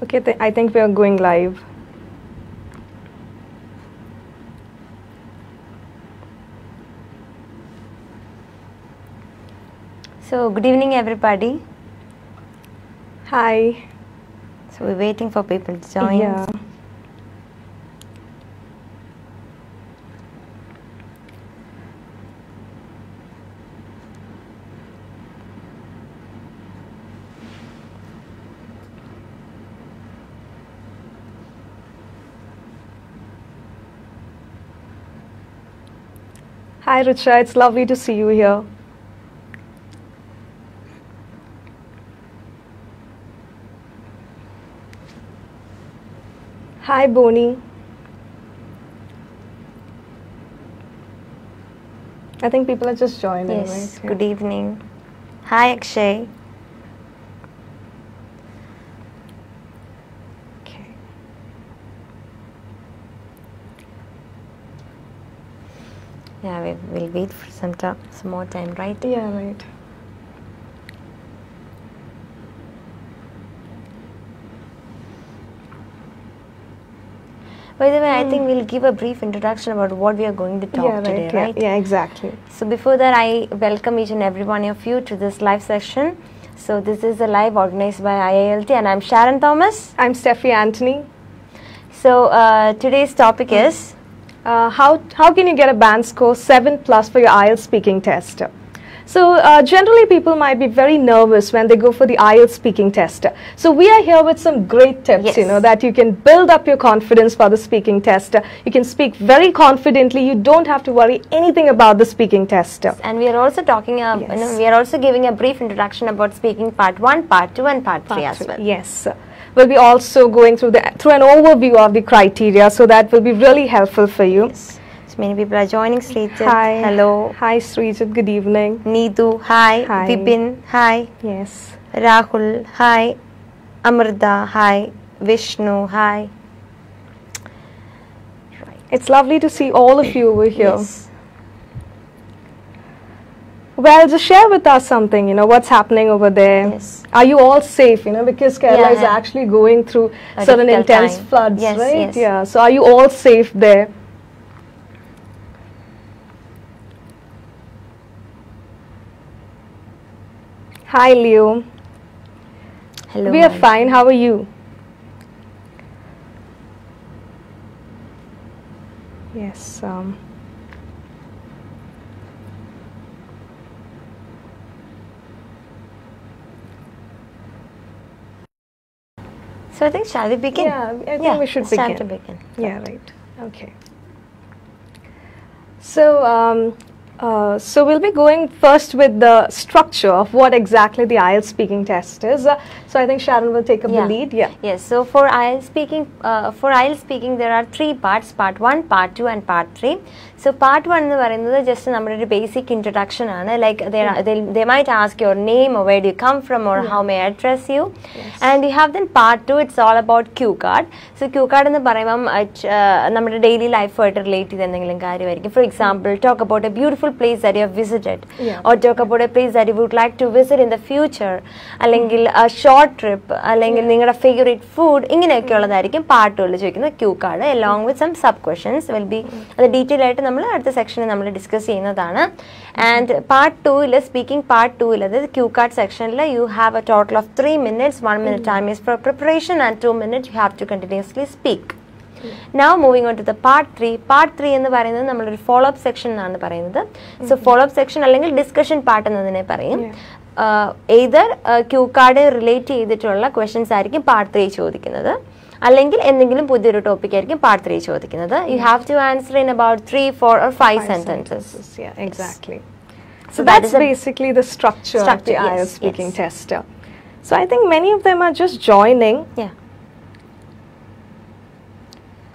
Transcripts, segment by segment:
Okay, I think we are going live. So, good evening everybody. Hi. So, we're waiting for people to join. Yeah. Hi Richa, it's lovely to see you here. Hi Boni. I think people are just joining. Yes, right? good evening. Hi Akshay. Okay. Yeah, we'll wait for some more time, right? Yeah, right. By the way, I think we'll give a brief introduction about what we are going to talk today, right? Yeah, exactly. So before that, I welcome each and every one of you to this live session. So this is a live organized by IILT and I'm Sharon Thomas. I'm Steffi Anthony. So today's topic is how can you get a band score 7+ for your IELTS speaking test? So generally people might be very nervous when they go for the IELTS speaking test. So we are here with some great tips, Yes. you know, that you can build up your confidence for the speaking test. You can speak very confidently. You don't have to worry anything about the speaking test. And we are also talking, Yes. we are also giving a brief introduction about speaking part 1, part 2 and part 3 as well. Yes. We'll be also going through an overview of the criteria, so that will be really helpful for you. Yes. So many people are joining. Srijit, Hi. hello. Hi Srijit, good evening. Needu, hi. Hi. Vipin, hi. Yes. Rahul, hi. Amrita, hi. Vishnu, hi. Right. It's lovely to see all of you over here. Yes. Well, just share with us something, you know, what's happening over there. Yes. Are you all safe, you know, because Kerala is Yeah. actually going through A certain difficult intense time. floods, Yes, right? yes. Yeah. So are you all safe there? Hi, Leo. Hello. We are Manju. fine. How are you? Yes. So I think shall we begin? Yeah, I think we should it's time begin. to begin. Yeah, right. Okay. So, so we'll be going first with the structure of what exactly the IELTS speaking test is. So I think Sharon will take up the lead. Yeah. Yes. So for IELTS speaking, there are 3 parts: part 1, part 2, and part 3. So part 1 എന്ന് പറയുന്നത് just നമ്മുടെ basic introduction ആണ്. Like they might ask your name or where do you come from or how may I address you. Yes. And you have then part 2. It's all about cue card. So cue card എന്ന് പറയുമ്പം നമ്മുടെ daily life ആയിട്ട് relate ചെയ്ത എന്തെങ്കിലും കാര്യമായിരിക്കും. For example, talk about a beautiful place that you have visited, or talk about a place that you would like to visit in the future, അല്ലെങ്കിൽ a short trip, അല്ലെങ്കിൽ നിങ്ങളുടെ favorite food, ഇങ്ങനെയൊക്കെയുള്ളതായിരിക്കും part 2 ൽ ചോദിക്കുന്ന cue card, along with some sub questions will be അത് detail ആയിട്ട് നമ്മൾ അടുത്ത സെക്ഷനിൽ നമ്മൾ ഡിസ്കസ് ചെയ്യുന്നതാണ്. ആൻഡ് പാർട്ട് 2 സ്പീക്കിംഗ് പാർട്ട് 2 അതായത് ക്യൂ കാർഡ് സെക്ഷനിൽ you have A total of 3 minutes. 1 minute time is for preparation and 2 minutes you have to continuously speak. Now moving on to the part 3. Part 3 എന്ന് പറയുന്നത് നമ്മളൊരു follow up section എന്നാണ് പറയുന്നത്. So follow up section അല്ലെങ്കിൽ discussion part എന്നതിനെ പറയും. either Q card relate ചെയ്തിട്ടുള്ള questions ആയിരിക്കും പാർട്ട് 3 ചോദിക്കുന്നത്, അല്ലെങ്കിൽ എന്തെങ്കിലും പുതിയൊരു ടോപ്പിക് ആയിരിക്കും പാർട്ട് 3 ചോദിക്കുന്നത്. You have to answer in about 3, 4 or 5 sentences. Yeah, exactly. So that's basically the structure of the yes, IELTS speaking test. So I think many of them are just joining. Yeah.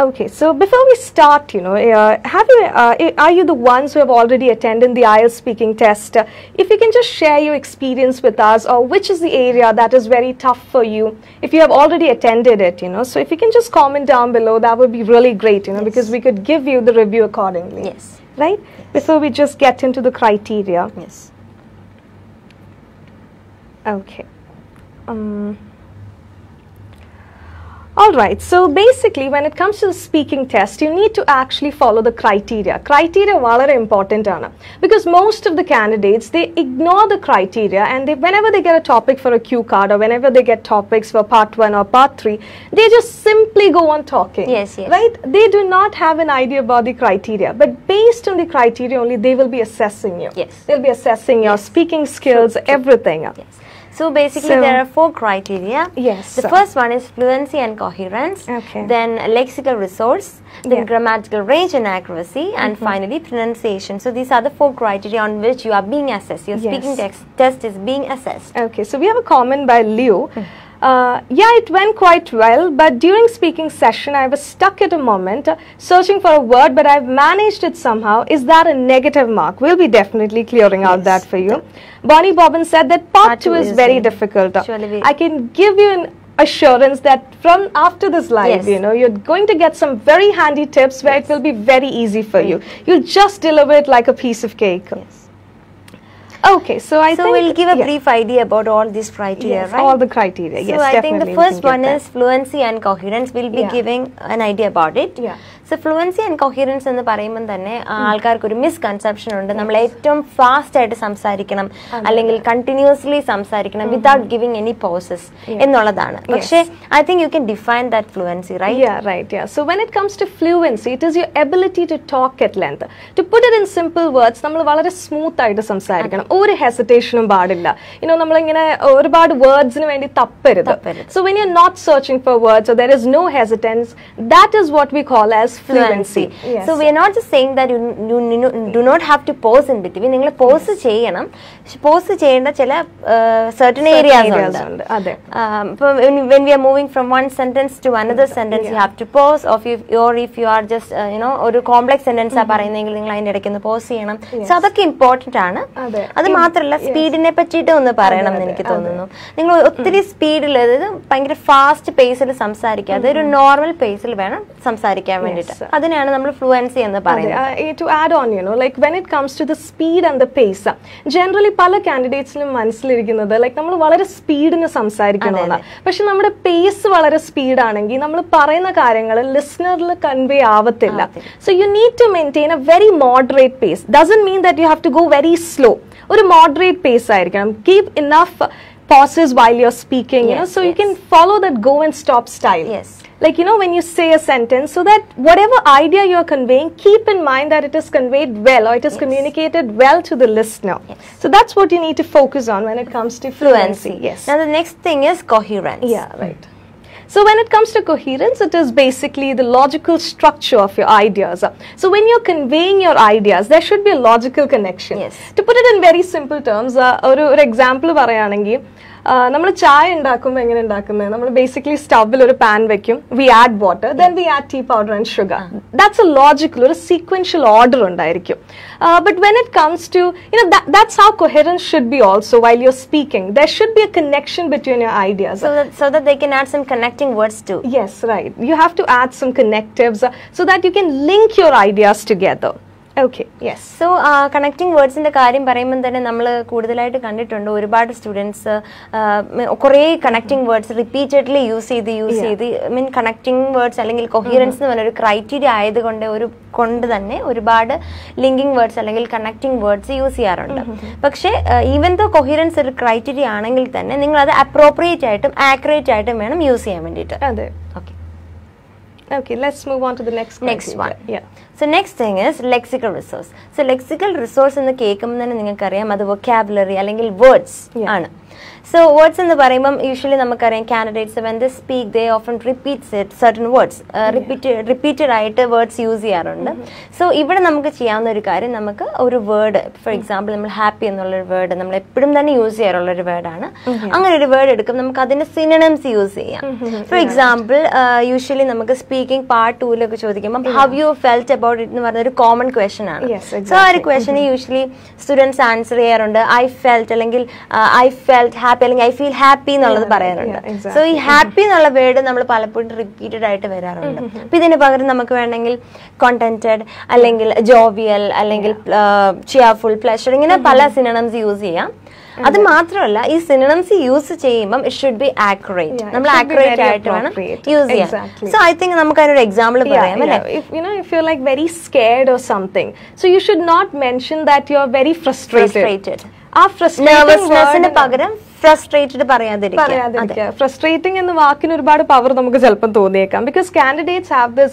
Okay, so before we start, you know, are you the ones who have already attended the IELTS speaking test? If you can just share your experience with us, or which is the area that is very tough for you, if you have already attended it, you know. So if you can just comment down below, that would be really great, you know, because we could give you the review accordingly. Yes. Right? Before we just get into the criteria. Yes. Okay. Alright, so basically when it comes to the speaking test, you need to actually follow the criteria. Criteria very important because most of the candidates, they ignore the criteria, and whenever they get a topic for a cue card or whenever they get topics for part 1 or part 3, they just simply go on talking. Yes. Right? They do not have an idea about the criteria, but based on the criteria only, they will be assessing you. Yes. They'll be assessing your speaking skills, everything. Yes. So basically there are 4 criteria. Yes. The first one is fluency and coherence. Okay. Then lexical resource. Then grammatical range and accuracy. And finally pronunciation. So these are the 4 criteria on which you are being assessed. Your speaking test is being assessed. Okay. So we have a comment by Leo. Yeah, it went quite well, but during speaking session, I was stuck at a moment searching for a word, but I've managed it somehow. Is that a negative mark? We'll be definitely clearing out that for you. Bonnie Bobbin said that part 2 is very difficult. I can give you an assurance that from after this live, you know, you're going to get some very handy tips where it will be very easy for you. You'll just deliver it like a piece of cake. Okay, so I think we'll give a brief idea about all these criteria, right? All the criteria, so I think the first one is fluency and coherence. We'll be giving an idea about it. So fluency and coherence എന്ന് പറയുമ്പോൾ തന്നെ ആൾക്കാർക്ക് ഒരു misconception ഉണ്ട്. നമ്മൾ ഏറ്റവും fast ആയിട്ട് സംസാരിക്കണം അല്ലെങ്കിൽ കണ്ടിന്യൂസ്ലി സംസാരിക്കണം വിതൗട്ട് ഗിവിംഗ് എനി പോസസ് എന്നുള്ളതാണ്. പക്ഷേ I think you can define that fluency, right? Yeah. So when it comes to fluency, it is your ability to talk at length. To put it in simple words, നമ്മൾ വളരെ smooth ആയിട്ട് സംസാരിക്കണം. ഒരു ഹെസിറ്റേഷനും പാടില്ല. You know, നമ്മളിങ്ങനെ ഒരുപാട് വേർഡ്സിന് വേണ്ടി തപ്പരുത്. So when you're not searching for words or there is no hesitance, that is what we call as fluency. So we are not just saying that you do not have to pause in between. നിങ്ങൾ pause ചെയ്യണം. pause ചെയ്യേണ്ട ചില certain areas ഉണ്ട്. When we are moving from one sentence to another sentence, you have to pause. Or if you are just you know ഒരു complex sentence ആ പറയുന്നെങ്കിൽ നിങ്ങൾ അതിന്റെ ഇടയ്ക്ക് ഒന്ന് pause ചെയ്യണം. So അതൊക്കെ important ആണ്. അത് മാത്രമല്ല സ്പീഡിനെ പറ്റിയിട്ട് ഒന്ന് പറയണം എന്ന് എനിക്ക് തോന്നുന്നു. നിങ്ങൾ ഒത്തിരി സ്പീഡിൽ അതായത് ഭയങ്കര ഫാസ്റ്റ് പേസിൽ സംസാരിക്കാതെ ഒരു നോർമൽ പേസിൽ വേണം സംസാരിക്കാൻ വേണ്ടിയിട്ട്. അതിനാണ് നമ്മൾ ഫ്ലുവൻസി എന്ന് പറയുന്നത്. To add on, you know, like when it comes to the speed and the pace, generally പല കാൻഡിഡേറ്റ്സിനും മനസ്സിലിരിക്കുന്നത് ലൈക്ക് നമ്മൾ വളരെ സ്പീഡിന് സംസാരിക്കണമെന്നാണ്. പക്ഷെ നമ്മുടെ പേസ് വളരെ സ്പീഡാണെങ്കിൽ നമ്മൾ പറയുന്ന കാര്യങ്ങൾ ലിസണറിൽ കൺവേ ആവത്തില്ല. So you need to maintain a very moderate pace. Doesn't mean that you have to go very slow. ഒരു moderate pace ആയിരിക്കണം. Keep enough pauses while you're speaking, you know, so you can follow that go and stop style. Like, you know, when you say a sentence, so that whatever idea you're conveying, keep in mind that it is conveyed well or it is communicated well to the listener. So that's what you need to focus on when it comes to fluency. Now the next thing is coherence. So when it comes to coherence, it is basically the logical structure of your ideas. So when you're conveying your ideas, there should be a logical connection. To put it in very simple terms, ഒരു example പറയുകയാണെങ്കിൽ നമ്മൾ ചായ ഉണ്ടാക്കുമ്പോൾ എങ്ങനെ ഉണ്ടാക്കുന്നത്? നമ്മൾ basically സ്റ്റവിൽ ഒരു pan വെക്കും, we add water, then we add tea powder and sugar. That's a logical ഒരു സീക്വൻഷ്യൽ ഓർഡർ ഉണ്ടായിരിക്കും. But when it comes to, you know, that's how coherence should be also while you're speaking. There should be a connection between your ideas. So that they can add some connecting words too. Yes, right. You have to add some connectives so that you can link your ideas together. Okay, yes. So connecting words in the കാര്യം പറയുമ്പോൾ തന്നെ നമ്മൾ കൂടുതലായിട്ട് കണ്ടിട്ടുണ്ട് ഒരുപാട് students കുറേ connecting words repeatedly use ചെയ്ത് മീൻ connecting words അല്ലെങ്കിൽ കൊഹിയറൻസ് എന്ന് പറഞ്ഞ ഒരു ക്രൈറ്റീരിയ ആയതുകൊണ്ട് തന്നെ ഒരുപാട് ലിങ്കിങ് വേർഡ്സ് അല്ലെങ്കിൽ കണക്റ്റിംഗ് വേർഡ്സ് യൂസ് ചെയ്യാറുണ്ട്. പക്ഷേ ഈവൻ ദോ കൊഹിയറൻസ് ഒരു ക്രൈറ്റീരിയ ആണെങ്കിൽ തന്നെ നിങ്ങൾ അത് അപ്രോപ്രിയേറ്റ് ആയിട്ടും ആക്യുറേറ്റ് ആയിട്ടും വേണം യൂസ് ചെയ്യാൻ വേണ്ടിയിട്ട്. അതെ. Okay, let's move on to the next one. So next thing is lexical resource. So lexical resource എന്ന് കേൾക്കുമ്പോൾ തന്നെ നിങ്ങൾക്കറിയാം അത് vocabulary അല്ലെങ്കിൽ words ആണ്. So words എന്ന് പറയുമ്പോൾ usually നമുക്കറിയാം candidates when they speak they often repeat certain words. Repeated ആയിട്ട് words യൂസ് ചെയ്യാറുണ്ട്. So ഇവിടെ നമുക്ക് ചെയ്യാവുന്ന ഒരു കാര്യം നമുക്ക് ഒരു വേർഡ് ഫോർ എക്സാമ്പിൾ നമ്മൾ ഹാപ്പി എന്നുള്ളൊരു വേർഡ് നമ്മൾ എപ്പോഴും തന്നെ യൂസ് ചെയ്യാറുള്ളൊരു വേർഡാണ്. അങ്ങനെ ഒരു വേർഡ് എടുക്കും നമുക്ക് അതിന്റെ സിനോണിംസ് യൂസ് ചെയ്യാം. ഫോർ എക്സാമ്പിൾ യൂഷ്വലി നമുക്ക് സ്പീക്കിംഗ് പാർട്ട് 2 ചോദിക്കുമ്പോൾ how you felt about it എന്ന് പറഞ്ഞ ഒരു കോമൺ ക്വസ്റ്റൻ ആണ്. സോ ആ ഒരു ക്വസ്റ്റന് യൂഷ്വലി സ്റ്റുഡൻസ് ആൻസർ ചെയ്യാറുണ്ട് ഐ ഫെൽറ്റ് അല്ലെങ്കിൽ ഐ ഫെൽറ്റ് ഹാപ്പി അല്ലെങ്കിൽ ഐ ഫീൽ ഹാപ്പി എന്നുള്ളത് പറയാറുണ്ട്. സോ ഈ ഹാപ്പി എന്നുള്ള വേർഡ് നമ്മൾ പലപ്പോഴും റിപ്പീറ്റഡ് ആയിട്ട് വരാറുണ്ട്. അപ്പൊ ഇതിന് പകരം നമുക്ക് വേണമെങ്കിൽ കോണ്ടന്റഡ് അല്ലെങ്കിൽ ജോവിയൽ അല്ലെങ്കിൽ ചിയർഫുൾ പ്ലഷർ ഇങ്ങനെ പല സിനോണിംസ് യൂസ് ചെയ്യാം. അത് മാത്രമല്ല ഈ സിനോണിംസ് യൂസ് ചെയ്യുമ്പോൾ it should be accurate. നമ്മൾ accurate ആയിട്ട് വേണം യൂസ് ചെയ്യാൻ. So I think നമുക്ക് അതിനൊരു എക്സാമ്പിൾ പറയാം അല്ലേ? If you're like very scared or something, so you should not mention that you're very frustrated. Nervousness പകരം ഫ്രസ്ട്രേറ്റഡ് പറയാതിരിക്കുക. Frustrating എന്ന വാക്കിന് ഒരുപാട് പവർ നമുക്ക് ചിലപ്പോൾ തോന്നിയേക്കാം, because candidates have this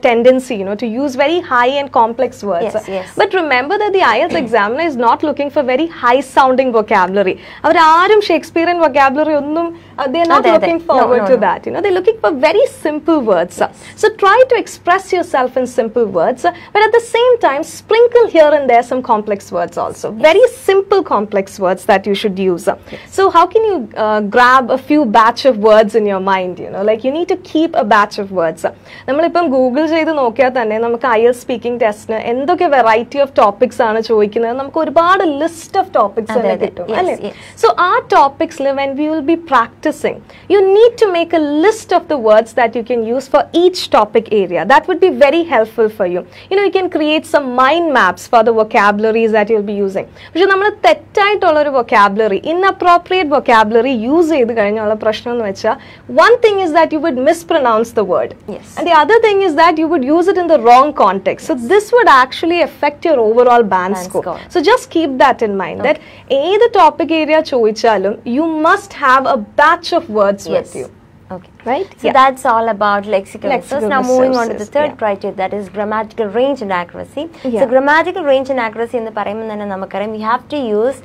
tendency, to use very high and complex words. But remember that the IELTS examiner is not looking for very high sounding vocabulary. അവരാരും Shakespearean vocabulary ഒന്നും they are not looking forward to that. They're looking for very simple words. So try to express yourself in simple words, but at the same time sprinkle here and there some complex words also. Very simple complex words that you should use. So how can you grab a few batch of words in your mind? Like you need to keep a batch of words. നമ്മളിപ്പം Google ചെയ്ത് നോക്കിയാൽ തന്നെ നമുക്ക് IELTS speaking ടെസ്റ്റിന് എന്തൊക്കെ variety of topics ആണ് ചോദിക്കുന്നത്, നമുക്ക് ഒരുപാട് ലിസ്റ്റ് ഓഫ് ടോപ്പിക്സ് തന്നെ കിട്ടും അല്ലേ? സോ ആ ടോപ്പിക്സിൽ when we will be practicing, you need to make a list of the words that you can use for each topic area. That would be very helpful for you. You can create some mind maps for the vocabularies that you'll be using. പക്ഷെ നമ്മൾ തെറ്റായിട്ടുള്ള ഒരു vocabulary, inappropriate vocabulary use ചെയ്ത് കഴിഞ്ഞുള്ള പ്രശ്നം എന്ന് വെച്ചാൽ, one thing is that you would mispronounce the word, and the other thing is that you would use it in the wrong context. So this would actually affect your overall band score. So just keep that in mind, that either topic area ചോദിച്ചാലും you must have a batch of words with you. Okay. Right? So that's all about lexical resource. Now moving on to the third criteria, that is grammatical range and accuracy. So grammatical range and accuracy in the we have to use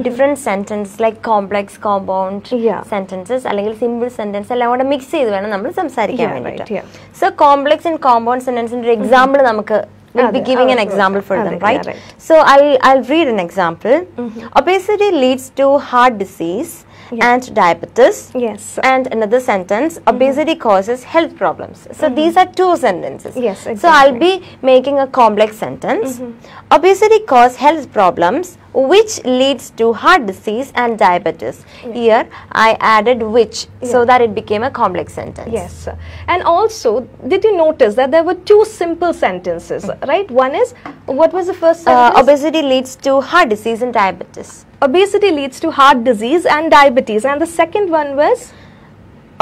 different sentences like complex, compound sentences, അല്ലെങ്കിൽ simple sentence എല്ലാം കൂടെ mix ചെയ്ത് വേണം നമ്മൾ സംസാരിക്കാൻ വേണ്ടിയിട്ട്. So complex and compound sentences ഒരു example നമുക്ക് we'll be giving an example for them, right? So I'll read an example. Obesity leads to heart disease and diabetes. And another sentence, obesity causes health problems. So these are two sentences. So I'll be making a complex sentence. Obesity causes health problems which leads to heart disease and diabetes. Here I added which, so that it became a complex sentence. And also, did you notice that there were two simple sentences, right? One is, what was the first sentence? Obesity leads to heart disease and diabetes. Obesity leads to heart disease and diabetes. And the second one was,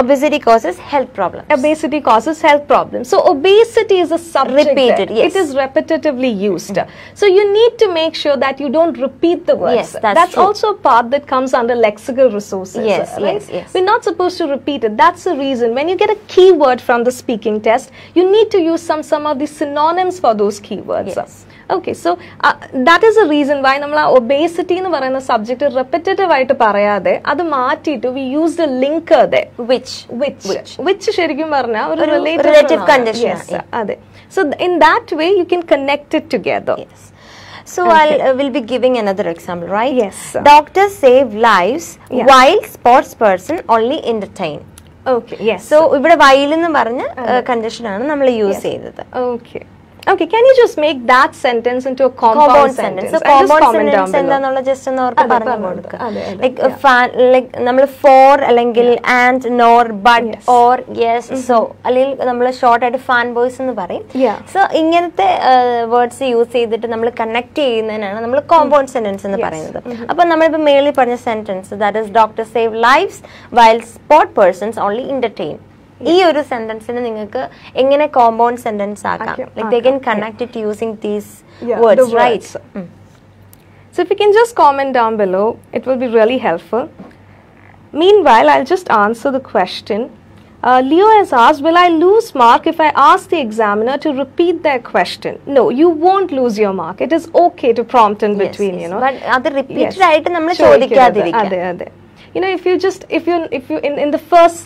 obesity causes health problems. Obesity causes health problems. So obesity is a subject. Repeated, It is repetitively used. So you need to make sure that you don't repeat the words. That's true. Also a part that comes under lexical resources. Right? We're not supposed to repeat it. That's the reason. When you get a keyword from the speaking test, you need to use some of the synonyms for those keywords. Okay, so that is the reason why namala obesity nu parayna subject repetitive aayittu parayade adu maatittu we use the linker there, which sherikum parna oru relative conjunction. Ade. So in that way you can connect it together. So we'll be giving another example, right? Doctors save lives while sports person only entertain. So ഇവിടെ while എന്ന് പറഞ്ഞ condition ആണ് നമ്മൾ use ചെയ്തത്. Okay, can you just make that sentence into a compound sentence? So compound sentence എന്താന്നുള്ള just ഒന്ന് അവർക്ക് പറഞ്ഞു കൊടുക്കുക. Like നമ്മൾ for അല്ലെങ്കിൽ and nor but or yes so അല്ലെങ്കിൽ നമ്മൾ ഷോർട്ട് ആയിട്ട് fan boys എന്ന് പറയും. So ഇങ്ങനത്തെ വേർഡ്സ് യൂസ് ചെയ്തിട്ട് നമ്മൾ കണക്ട് ചെയ്യുന്നതിനാണ് നമ്മൾ compound sentence എന്ന് പറയുന്നത്. അപ്പോൾ നമ്മളിപ്പോൾ മേളിൽ പറഞ്ഞ sentence, that is doctors save lives while sport persons only entertain. ഈ ഒരു സെന്റൻസിനെ നിങ്ങൾക്ക് എങ്ങനെ കോമ്പൗണ്ട് സെന്റൻസ് ആക്കാം? Like they can connect it using these words, right? So if you can just comment down below, it will be really helpful. Meanwhile, I'll just answer the question. Leo has asked, will I lose mark if I ask the examiner to repeat their question? No, you won't lose your mark. It is okay to prompt in between, But അത് repeated ആയിട്ട് നമ്മൾ ചോദിക്കാതിരിക്കുക. If you in the first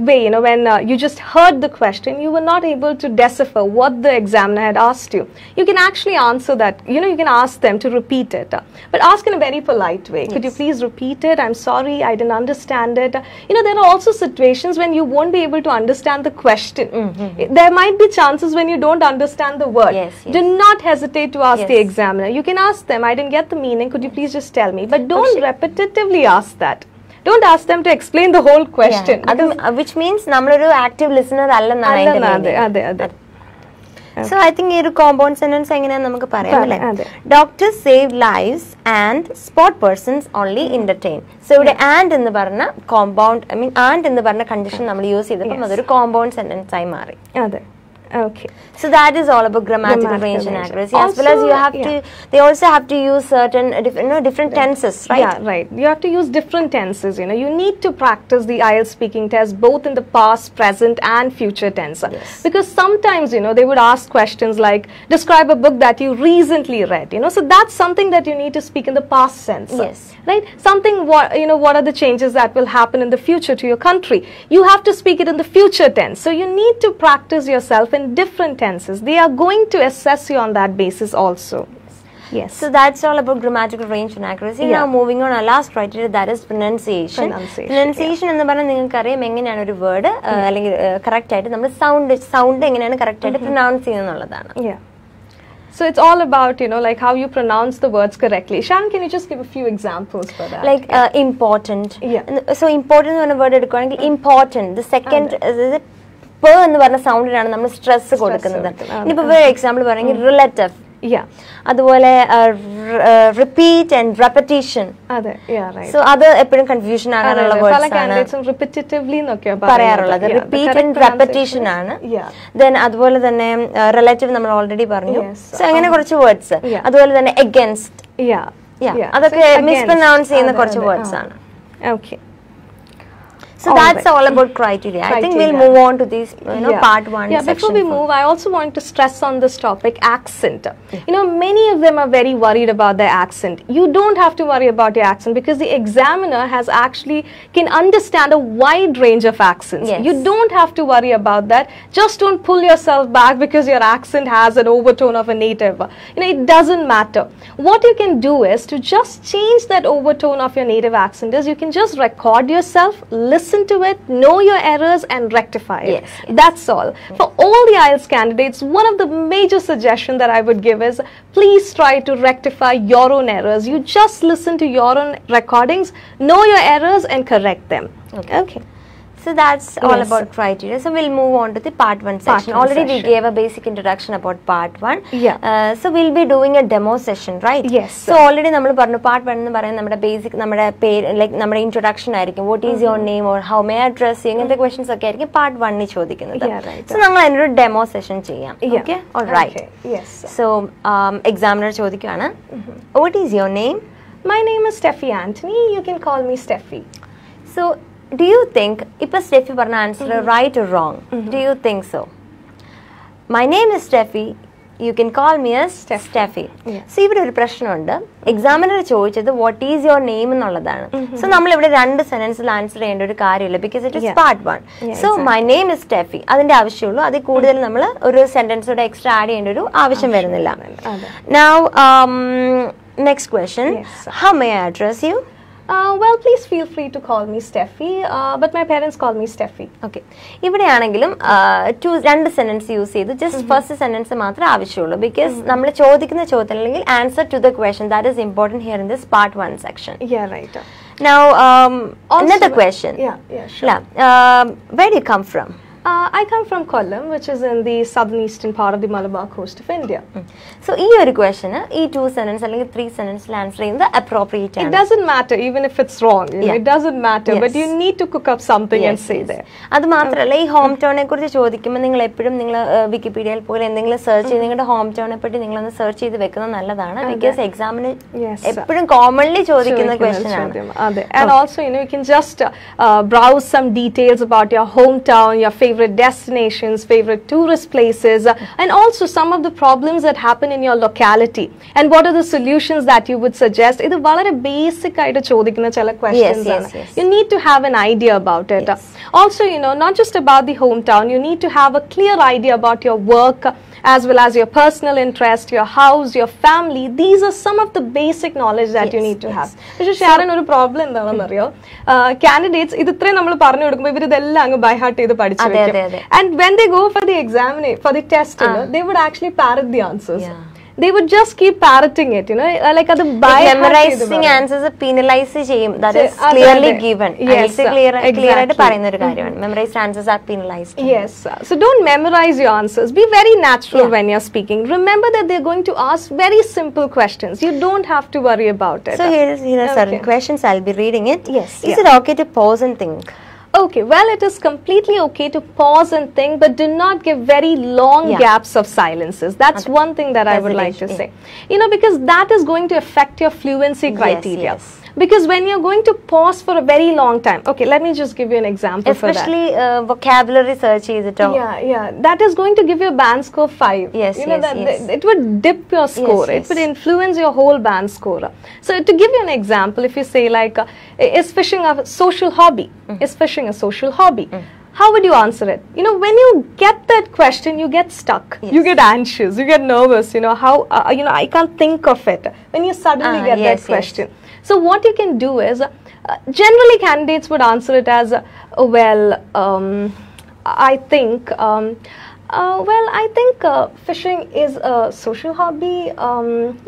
way, when you just heard the question, you were not able to decipher what the examiner had asked you. You can actually answer that. You can ask them to repeat it, but ask in a very polite way. Could you please repeat it? I'm sorry, I didn't understand it. There are also situations when you won't be able to understand the question. There might be chances when you don't understand the word. Do not hesitate to ask the examiner. You can ask them, I didn't get the meaning, could you please just tell me? But don't repetitively ask that. Don't ask them to explain the whole question. Which means nammallu active listener allenna. So I think this compound sentence എങ്ങനെയാണെന്ന് നമുക്ക് പറയാം അല്ലേ? Doctors save lives and sport persons only entertain. So ഇവിടെ and എന്ന് പറഞ്ഞ compound, I mean and എന്ന് പറഞ്ഞ condition നമ്മൾ യൂസ് ചെയ്തപ്പോൾ അതൊരു compound sentence ആയി മാറി. അതെ. Okay. So that is all about grammatical range and accuracy. Also, as well as you have to, they also have to use certain different tenses, right? Yeah, right. You have to use different tenses. You need to practice the IELTS speaking test both in the past, present, and future tense. Yes. Because sometimes they would ask questions like, describe a book that you recently read. So that's something that you need to speak in the past sense. Yes. Right? Something what are the changes that will happen in the future to your country? You have to speak it in the future tense. So you need to practice yourself in different tenses. They are going to assess you on that basis also. Yes. So that's all about grammatical range and accuracy. Now moving on, our last criteria, that is pronunciation. Pronunciation എന്ന് പറഞ്ഞാൽ നിങ്ങൾക്ക് അറിയാം എങ്ങനെയാണ് ഒരു word അല്ലെങ്കിൽ correct ആയിട്ട് നമ്മൾ sound എങ്ങനെയാണ് കറക്റ്റ് ആയിട്ട് പ്രൊനൗൺസ് ചെയ്യുന്നതാണ്. Yeah. So it's all about, like how you pronounce the words correctly. Sharon, can you just give a few examples for that? Like important. Yeah. So important എന്ന് പറഞ്ഞ word എടുക്കുകയാണെങ്കിൽ important. The second എന്ന് പറഞ്ഞ സൗണ്ടിനാണ് നമ്മൾ stress കൊടുക്കുന്നത്. ഇനിയിപ്പോ വേറെ example പറയുകയാണെങ്കിൽ റിലേറ്റീവ്. അതുപോലെ റിപ്പീറ്റ് ആൻഡ് റെപ്പറ്റീഷൻ. സോ അത് എപ്പോഴും കൺഫ്യൂഷൻ ആകാനുള്ള വേർഡ്സ് ആണ് പറയാറുള്ളത്. റിപ്പീറ്റ് ആൻഡ് റെപ്പറ്റീഷൻ ആണ്. ദെൻ അതുപോലെ തന്നെ റിലേറ്റീവ് നമ്മൾ ഓൾറെഡി പറഞ്ഞു. സോ അങ്ങനെ കുറച്ച് വേർഡ്സ്. അതുപോലെ തന്നെ എഗൻസ്റ്റ്. അതൊക്കെ മിസ്പ്രൊനൗൺസ് ചെയ്യുന്ന കുറച്ച് വേർഡ്സ് ആണ്. Okay. So that's all about criteria. I think we'll move on to this, part 1 section. Before we move, I also want to stress on this topic, accent. Many of them are very worried about their accent. You don't have to worry about your accent because the examiner can understand a wide range of accents. Yes. You don't have to worry about that. Just don't pull yourself back because your accent has an overtone of a native. It doesn't matter. What you can do is to just change that overtone of your native accent is you can just record yourself, listen to it, know your errors and rectify it. Yes. That's all. For all the IELTS candidates, one of the major suggestions that I would give is please try to rectify your own errors. You just listen to your own recordings, know your errors and correct them. Okay. So that's all about criteria. So we'll move on to the part 1 section. Already we gave a basic introduction about part 1. So we'll be doing a demo session, right? Yes. So already നമ്മൾ പറഞ്ഞു part 1 എന്ന് പറയുന്നത് നമ്മുടെ basic നമ്മുടെ പേര് like നമ്മുടെ introduction ആയിരിക്കും. What is your name or how may I address you? ഇങ്ങനത്തെ ക്വസ്റ്റ്യൻസ് ഒക്കെ ആയിരിക്കും part 1 ൽ ചോദിക്കുന്നത്. So നമ്മൾ അതിനൊരു ഡെമോ സെഷൻ ചെയ്യാം. Okay? All right. Yes. So examiner ചോദിക്കുകയാണ്. What is your name? My name is Steffi Anthony. You can call me Steffi. So do you think ipa Steffi parna answer right or wrong? Do you think so? My name is Steffi. You can call me as Steffi. So ഇവിടെ ഒരു പ്രശ്നമുണ്ട്. Examiner ചോദിച്ചത് what is your name എന്നുള്ളതാണ്. So നമ്മൾ ഇവിടെ രണ്ട് സെന്റൻസിൽ answer ചെയ്യേണ്ട ഒരു കാര്യമില്ല because it is part 1. So my name is Steffi. അതിന്റെ ആവശ്യമുള്ളൂ. അതിൽ കൂടുതൽ നമ്മൾ ഒരു സെന്റൻസ് കൂടെ എക്സ്ട്രാ ആഡ് ചെയ്യേണ്ട ഒരു ആവശ്യം വരുന്നില്ല. Now next question. How may I address you? Well, please feel free to call me Steffi, but my parents call me Steffi. Okay. ഇവിടെയാണെങ്കിലും രണ്ട് സെന്റൻസ് യൂസ് ചെയ്ത് ജസ്റ്റ് ഫസ്റ്റ് സെന്റൻസ് മാത്രമേ ആവശ്യമുള്ളൂ because നമ്മൾ ചോദിക്കുന്ന ചോദ്യത്തിന് അല്ലെങ്കിൽ answer to the question that is important here in this part 1 section. Yeah, right. Now another question. Yeah, sure. Where do you come from? I come from Kollam, which is in the southeastern part of the Malabar coast of India. So, ഈ ഒരു question, ഈ 2 sentences അല്ലെങ്കിൽ 3 sentences answer ചെയ്യുന്നത് appropriate ആണ്. It doesn't matter even if it's wrong. It doesn't matter, but you need to cook up something and say there. അത് മാത്രമല്ല ഈ home ടൗണിനെ കുറിച്ച് ചോദിക്കുമ്പോൾ നിങ്ങൾ എപ്പോഴും നിങ്ങൾ വിക്കിപീഡിയയിൽ പോലെ എന്തെങ്കിലും സെർച്ച് ചെയ്ത് നിങ്ങളുടെ ഹോം ടൗണിനെ പറ്റി നിങ്ങളൊന്ന് സെർച്ച് ചെയ്ത് വെക്കുന്നത് നല്ലതാണ് because എക്സാമിന് എപ്പോഴും commonly ചോദിക്കുന്ന question ആണ്. And also, you can just browse some details about your hometown, your favorite destinations, favorite tourist places, and also some of the problems that happen in your locality and what are the solutions that you would suggest. Idu valare basic aayittu chodikkunna chala questions aanu. You need to have an idea about it. Also, not just about the hometown, you need to have a clear idea about your work as well as your personal interest, your house, your family. These are some of the basic knowledge that you need to have. But Sharon, oru problem endaannu ariyo, candidates idu thre nammal paranju kodukkumbol ivaru idella angu by heart ചെയ്തു പഠിച്ചു വെക്കും. And when they go for the exam, for the test, they would actually parrot the answers. they would just keep parroting it, you know, like at the memorizing answers penalize ചെയ്യും. That is clearly given. Yes, exactly. Memorized answers are penalized. Yes, so don't memorize your answers. Be very natural when you're speaking. Remember that they're going to ask very simple questions. You don't have to worry about it. So here are certain questions. I'll be reading it. Yes. Is it okay to pause and think? Okay, well, it is completely okay to pause and think, but do not give very long gaps of silences. That's one thing that I would like to say. You know, because that is going to affect your fluency criteria. Because when you're going to pause for a very long time, okay, let me just give you an example especially for that. Vocabulary search is it? Yeah, that is going to give you a band score 5. Yes, you know, it would dip your score. It would influence your whole band score. So to give you an example, if you say like, is fishing a social hobby? Is fishing a social hobby? How would you answer it? You know, when you get that question, you get stuck. You get anxious. You get nervous. You know, how, you know, I can't think of it. When you suddenly get that question. So what you can do is, generally candidates would answer it as, I think, fishing is a social hobby.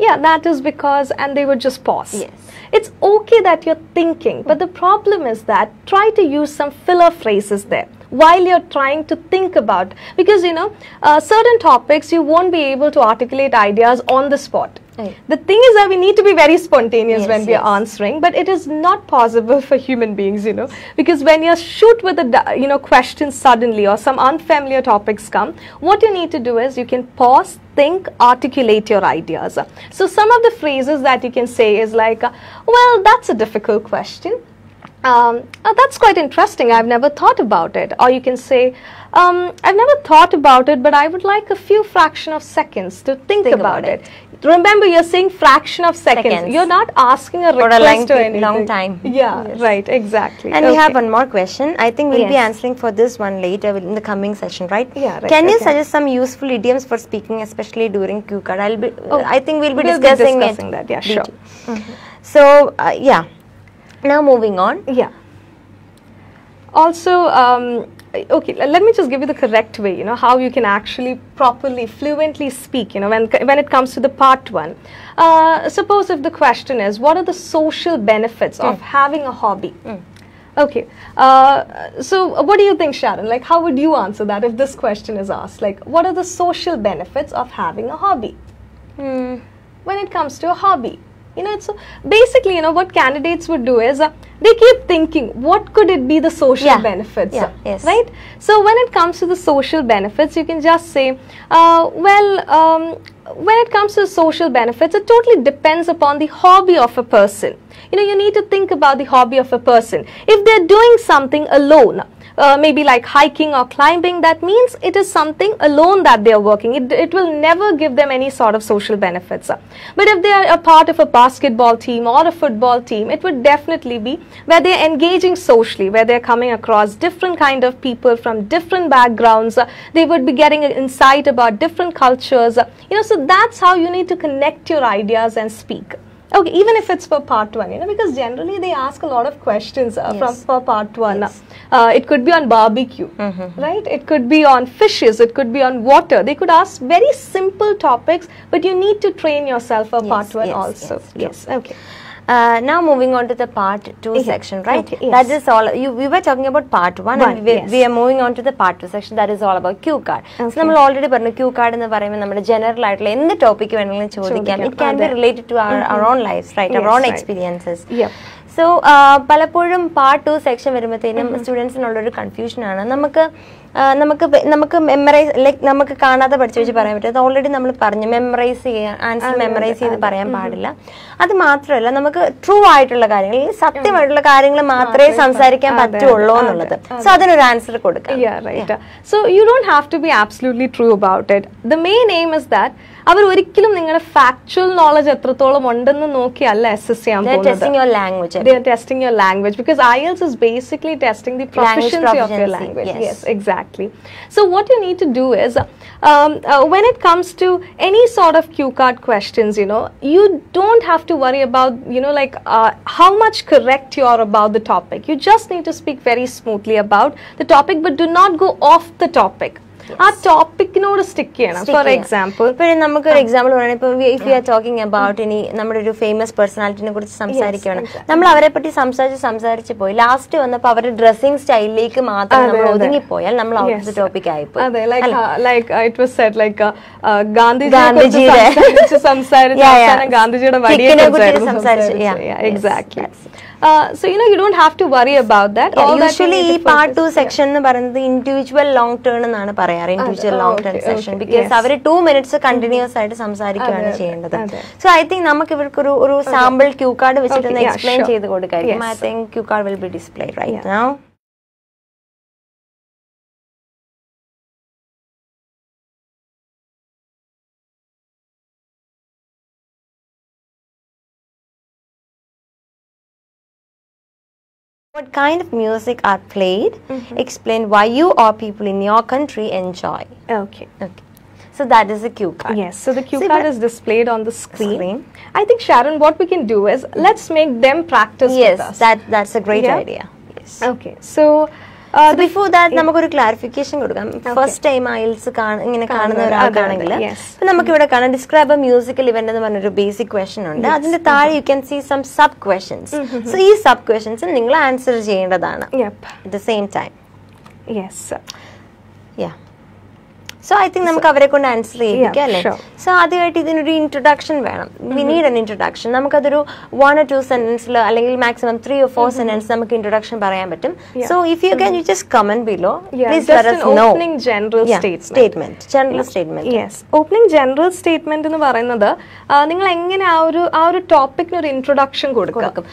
Yeah, that is because, and they would just pause. It's okay that you're thinking, but the problem is that try to use some filler phrases there while you're trying to think about, because you know, certain topics you won't be able to articulate ideas on the spot. The thing is that we need to be very spontaneous when we are answering, but it is not possible for human beings, you know, because when you shoot with a question suddenly or some unfamiliar topics come, what you need to do is you can pause, think, articulate your ideas. So some of the phrases that you can say is like, well, that's a difficult question. That's quite interesting. I've never thought about it. Or you can say, I've never thought about it, but I would like a few fraction of seconds to think about it. Remember, you're saying fraction of seconds. You're not asking a request or anything. Long time. Yeah, right, exactly. And we have one more question. I think we'll be answering for this one later in the coming session, right? Yeah, right. Can you suggest some useful idioms for speaking, especially during cue card? I think we'll be discussing that. Yeah, sure. So, yeah. Now moving on. Yeah. Also, okay, let me just give you the correct way, you know, how you can actually properly, fluently speak, you know, when it comes to the part 1. Suppose if the question is, what are the social benefits of having a hobby? Okay, so what do you think, Sharon? Like, how would you answer that if this question is asked? Like, what are the social benefits of having a hobby? When it comes to a hobby. You know, it's basically, you know, what candidates would do is they keep thinking, what could it be the social benefits, right? So when it comes to the social benefits, you can just say, when it comes to social benefits, it totally depends upon the hobby of a person. You know, you need to think about the hobby of a person. If they're doing something alone, maybe like hiking or climbing, that means it is something alone that they are working. It will never give them any sort of social benefits. But if they are a part of a basketball team or a football team, it would definitely be where they are engaging socially, where they are coming across different kind of people from different backgrounds. They would be getting an insight about different cultures. You know, so that's how you need to connect your ideas and speak. Okay, even if it's for part 1, you know, because generally they ask a lot of questions for part 1. It could be on barbecue, right? It could be on fishes. It could be on water. They could ask very simple topics, but you need to train yourself for part 1 also. Okay. Now moving on to the part 2 section, right? That is all. We were talking about part 1 and we are moving on to the part 2 section. That is all about cue card. So we already പറഞ്ഞു cue card എന്ന് പറയുമ്പോൾ നമ്മുടെ general ആയിട്ടുള്ള എന്ത് topic വേണമെങ്കിലും ചോദിക്കാം. It can be related to our own lives, right? Our own experiences. So പലപ്പോഴും part 2 section വരുമ്പോഴത്തേനും സ്റ്റുഡൻസിനുള്ളൊരു കൺഫ്യൂഷനാണ്. നമുക്ക് മെമ്മറൈസ് ലൈക്ക് നമുക്ക് കാണാതെ പഠിച്ചു വെച്ച് പറയാൻ പറ്റും. അത് ഓൾറെഡി നമ്മൾ പറഞ്ഞു, മെമ്മറൈസ് ചെയ്യുക, ആൻസർ മെമ്മറൈസ് ചെയ്ത് പറയാൻ പാടില്ല. അത് മാത്രമല്ല, നമുക്ക് ട്രൂ ആയിട്ടുള്ള കാര്യങ്ങൾ, സത്യമായിട്ടുള്ള കാര്യങ്ങൾ മാത്രമേ സംസാരിക്കാൻ പറ്റുള്ളൂ എന്നുള്ളത്. സോ അതിനൊരു ആൻസർ കൊടുക്കാം. So you don't have to be absolutely true about it. The main aim is that അവർ ഒരിക്കലും നിങ്ങളുടെ ഫാക്ച്വൽ നോളജ് എത്രത്തോളം ഉണ്ടെന്ന് നോക്കിയല്ല അസസ് ചെയ്യാൻ പോകുന്നത്. They are testing your language because IELTS is basically testing the proficiency of your language. Yes, exactly. So what you need to do is, when it comes to any sort of cue card questions, you know, you don't have to worry about, you know, like how much correct you are about the topic. You just need to speak very smoothly about the topic, but do not go off the topic. ആ ടോപ്പിക്കിനോട് stick ചെയ്യണം. For example നമുക്കൊരു example പറയാം. ഇപ്പൊ if you are talking about ഇനി നമ്മുടെ ഒരു famous പേഴ്സണാലിറ്റിനെ കുറിച്ച് സംസാരിക്കുകയാണ്, നമ്മൾ അവരെ പറ്റി സംസാരിച്ച് പോയി ലാസ്റ്റ് വന്നപ്പോൾ അവരുടെ ഡ്രസ്സിംഗ് സ്റ്റൈലിലേക്ക് മാത്രം നമ്മൾ ഒതുങ്ങിപ്പോയാൽ നമ്മൾ ഔട്ട് ഓഫ് ദി ടോപ്പിക് ആയിപ്പോയി. അതെ, ഇറ്റ് വാസ് സെഡ് ലൈക്ക് ഗാന്ധിജിയുടെ ഗാന്ധിജിയുടെ വഴിയെ സംസാരിച്ചു. Exactly. So you don't have to worry about that. Usually ഈ part 2 section എന്ന് പറയുന്നത് individual long turn എന്നാണ് പറയാറ്. individual long turn section because അവർ 2 minutes കണ്ടിന്യൂസ് ആയിട്ട് സംസാരിക്കുകയാണ് ചെയ്യേണ്ടത്. So I think നമുക്ക് ഇവർക്ക് ഒരു സാമ്പിൾ ക്യൂ കാർഡ് വെച്ചിട്ട് എക്സ്പ്ലെയിൻ ചെയ്ത് കൊടുക്കായിരിക്കും. I think cue card will be displayed right now. What kind of music are played? Explain why you or people in your country enjoy. Okay. So that is the cue card. Yes, so the cue card is displayed on the screen. I think, Sharon, what we can do is let's make them practice with us. That's a great idea. Yes. Okay, so before that നമുക്കൊരു clarification കൊടുക്കാം. First time IELTS ഇങ്ങനെ കാണുന്ന ഒരാൾക്കാണെങ്കിൽ നമുക്ക് ഇവിടെ കാണാം describe A musical event എന്ന് പറഞ്ഞൊരു basic question ഉണ്ട്. അതിന്റെ താഴെ you can see some sub questions. So ഈ സബ് ക്വസ്റ്റൻസ് നിങ്ങൾ ആൻസർ ചെയ്യേണ്ടതാണ് at the same time. So I think നമുക്ക് അവരെ കൊണ്ട് ആൻസർ ചെയ്യിപ്പിക്കാം അല്ലേ. സോ ആദ്യമായിട്ട് ഇതിനൊരു ഇൻട്രൊഡക്ഷൻ വേണം. We need an introduction. നമുക്കതൊരു 1 or 2 സെന്റൻസിൽ അല്ലെങ്കിൽ മാക്സിമം 3 or 4 സെന്റൻസ് നമുക്ക് ഇൻട്രൊഡക്ഷൻ പറയാൻ പറ്റും. So if you can you just comment below. Please let us know. Opening general statement. General statement. Yes. Opening general statement എന്ന് പറയുന്നത് നിങ്ങൾ എങ്ങനെ ആ ഒരു ടോപ്പിക്കിന് ഒരു ഇൻട്രൊഡക്ഷൻ കൊടുക്കും.